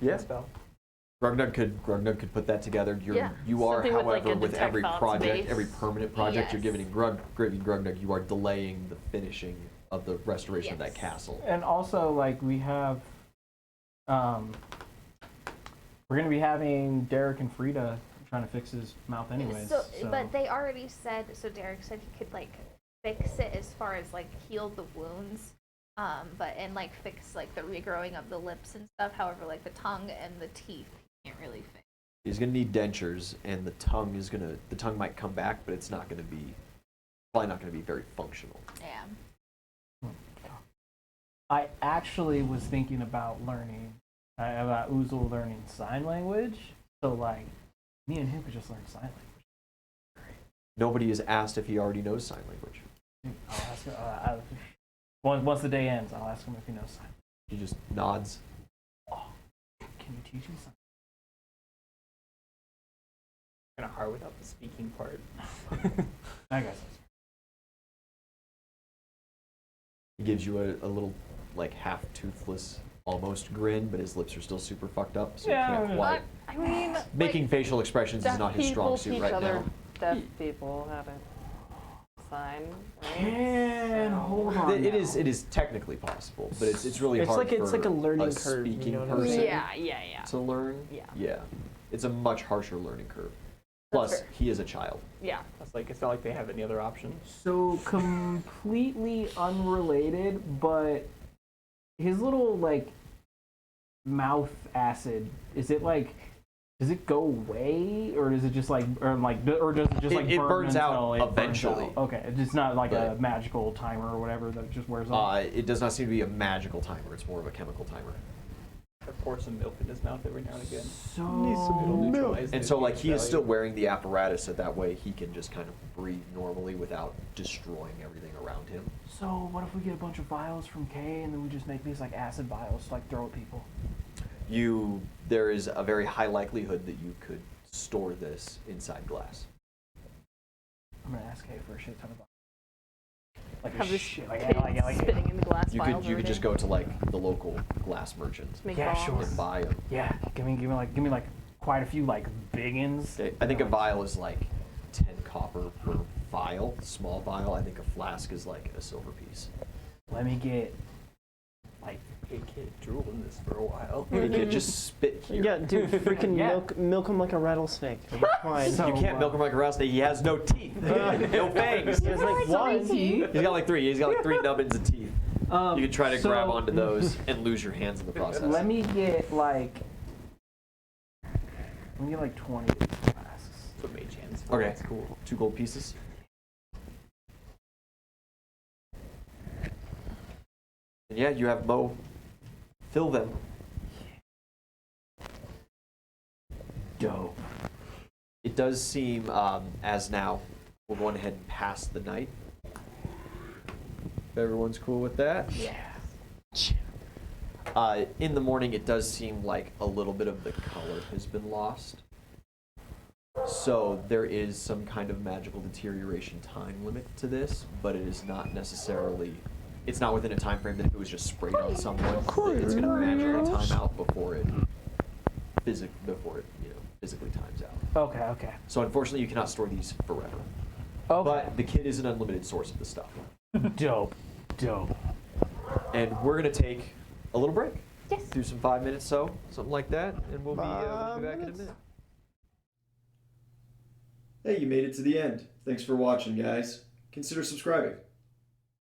Speaker 2: Yeah.
Speaker 4: Spell.
Speaker 2: Grug could put that together.
Speaker 3: Yeah,
Speaker 2: You are,
Speaker 3: something with, like,
Speaker 2: however,
Speaker 3: a
Speaker 2: with
Speaker 3: detect
Speaker 2: every
Speaker 3: thoughts
Speaker 2: project,
Speaker 3: base.
Speaker 2: every permanent project you're
Speaker 1: Yes.
Speaker 2: giving Grug, you are delaying the finishing of the restoration of that
Speaker 1: Yes.
Speaker 2: castle.
Speaker 5: And also, like, we have, We're gonna be having Derek and Frida trying to fix his mouth anyways.
Speaker 1: So, but they already said. So Derek said he could like fix it as far as like heal the wounds, and like fix like the regrowing of the lips and stuff. However, like the tongue and the teeth, he can't really fix.
Speaker 2: He's gonna need dentures, and the tongue might come back, but it's not gonna be, probably not gonna be very functional.
Speaker 1: Yeah.
Speaker 5: I actually was thinking about about Uzul learning sign language. So like, me and him could just learn sign language.
Speaker 2: Nobody has asked if he already knows sign language.
Speaker 5: I'll ask him, once the day ends, I'll ask him if he knows sign.
Speaker 2: He just nods.
Speaker 5: Oh, can you teach me sign?
Speaker 4: Kind of hard without the speaking part.
Speaker 5: I guess.
Speaker 2: He gives you a little, like, half toothless, almost grin, but his lips are still super fucked up, so
Speaker 5: Yeah,
Speaker 2: you can't quite.
Speaker 3: I mean,
Speaker 2: Making
Speaker 3: like,
Speaker 2: facial expressions is not his strong suit right now.
Speaker 3: Deaf people haven't signed.
Speaker 5: And hold on.
Speaker 2: It is technically possible, but it's really
Speaker 6: It's
Speaker 2: hard
Speaker 6: like it's
Speaker 2: for
Speaker 6: like a learning
Speaker 2: a
Speaker 6: curve. You
Speaker 2: speaking
Speaker 6: know what I'm
Speaker 2: person
Speaker 6: saying?
Speaker 3: Yeah.
Speaker 2: to learn.
Speaker 3: Yeah.
Speaker 2: Yeah, it's a much harsher learning curve.
Speaker 3: That's
Speaker 2: Plus,
Speaker 3: fair.
Speaker 2: he is a child.
Speaker 3: Yeah.
Speaker 4: That's like, it's not like they have any other options.
Speaker 5: So completely unrelated, but his little like mouth acid, is it like, does it go away, or does it just like, or does it just like
Speaker 2: It
Speaker 5: burn
Speaker 2: burns out
Speaker 5: until it burns
Speaker 2: eventually.
Speaker 5: out? Okay, it's not like a
Speaker 2: But-
Speaker 5: magical timer or whatever that just wears off.
Speaker 2: It does not seem to be a magical timer. It's more of a chemical timer.
Speaker 4: I pour some milk in his mouth every now and again.
Speaker 5: So
Speaker 4: It'll neutralize
Speaker 2: And
Speaker 4: the
Speaker 2: so, like, he is
Speaker 4: value.
Speaker 2: still wearing the apparatus, so that way he can just kind of breathe normally without destroying everything around him.
Speaker 5: So what if we get a bunch of vials from Kay and then we just make these like acid vials to like throw at people?
Speaker 2: There is a very high likelihood that you could store this inside glass.
Speaker 5: I'm gonna ask Kay for a shit ton of vials. Like
Speaker 3: Have
Speaker 5: a
Speaker 3: this
Speaker 5: shit,
Speaker 3: kid spitting in the glass
Speaker 2: You
Speaker 3: vials
Speaker 2: could
Speaker 3: every
Speaker 2: just
Speaker 3: day.
Speaker 2: go to like the local glass merchant
Speaker 3: Make
Speaker 5: Yeah,
Speaker 3: bombs.
Speaker 5: sure.
Speaker 2: and buy them.
Speaker 5: Yeah, give me like quite a few like big uns.
Speaker 2: Okay, I think a vial is like 10 copper per vial, small vial. I think a flask is like a silver piece.
Speaker 5: Let me get like
Speaker 4: Hey kid, drool in this for a while.
Speaker 2: You could just spit here.
Speaker 6: Yeah, dude, freaking
Speaker 5: Yeah.
Speaker 6: milk him like a rattlesnake. It's fine.
Speaker 5: So-
Speaker 2: You can't milk him like a rattlesnake. He has no teeth, no fangs.
Speaker 6: He has like one.
Speaker 2: He's got like three. He's got like 3 nubbins of teeth. You could try to
Speaker 5: so
Speaker 2: grab onto those and lose your hands in the process.
Speaker 5: Let me get like 20 of these flasks.
Speaker 4: Put mage hands. for.
Speaker 2: Okay.
Speaker 4: That's cool.
Speaker 2: 2 gold pieces. And yeah, you have Mo fill them.
Speaker 5: Dope.
Speaker 2: It does seem, as now, we'll go ahead and pass the night. If everyone's cool with that.
Speaker 5: Yeah.
Speaker 2: In the morning, it does seem like a little bit of the color has been lost. So there is some kind of magical deterioration time limit to this, but it is not necessarily, it's not within a time frame that if it was just sprayed on someone, that it's going to magically time out before it physically times out.
Speaker 5: Okay.
Speaker 2: So unfortunately, you cannot store these forever.
Speaker 5: Okay.
Speaker 2: But the kit is an unlimited source of the stuff.
Speaker 5: Dope.
Speaker 2: And we're going to take a little break.
Speaker 1: Yes.
Speaker 2: Do some 5 minutes, something like that, and we'll be back in a minute. Hey, you made it to the end. Thanks for watching, guys. Consider subscribing.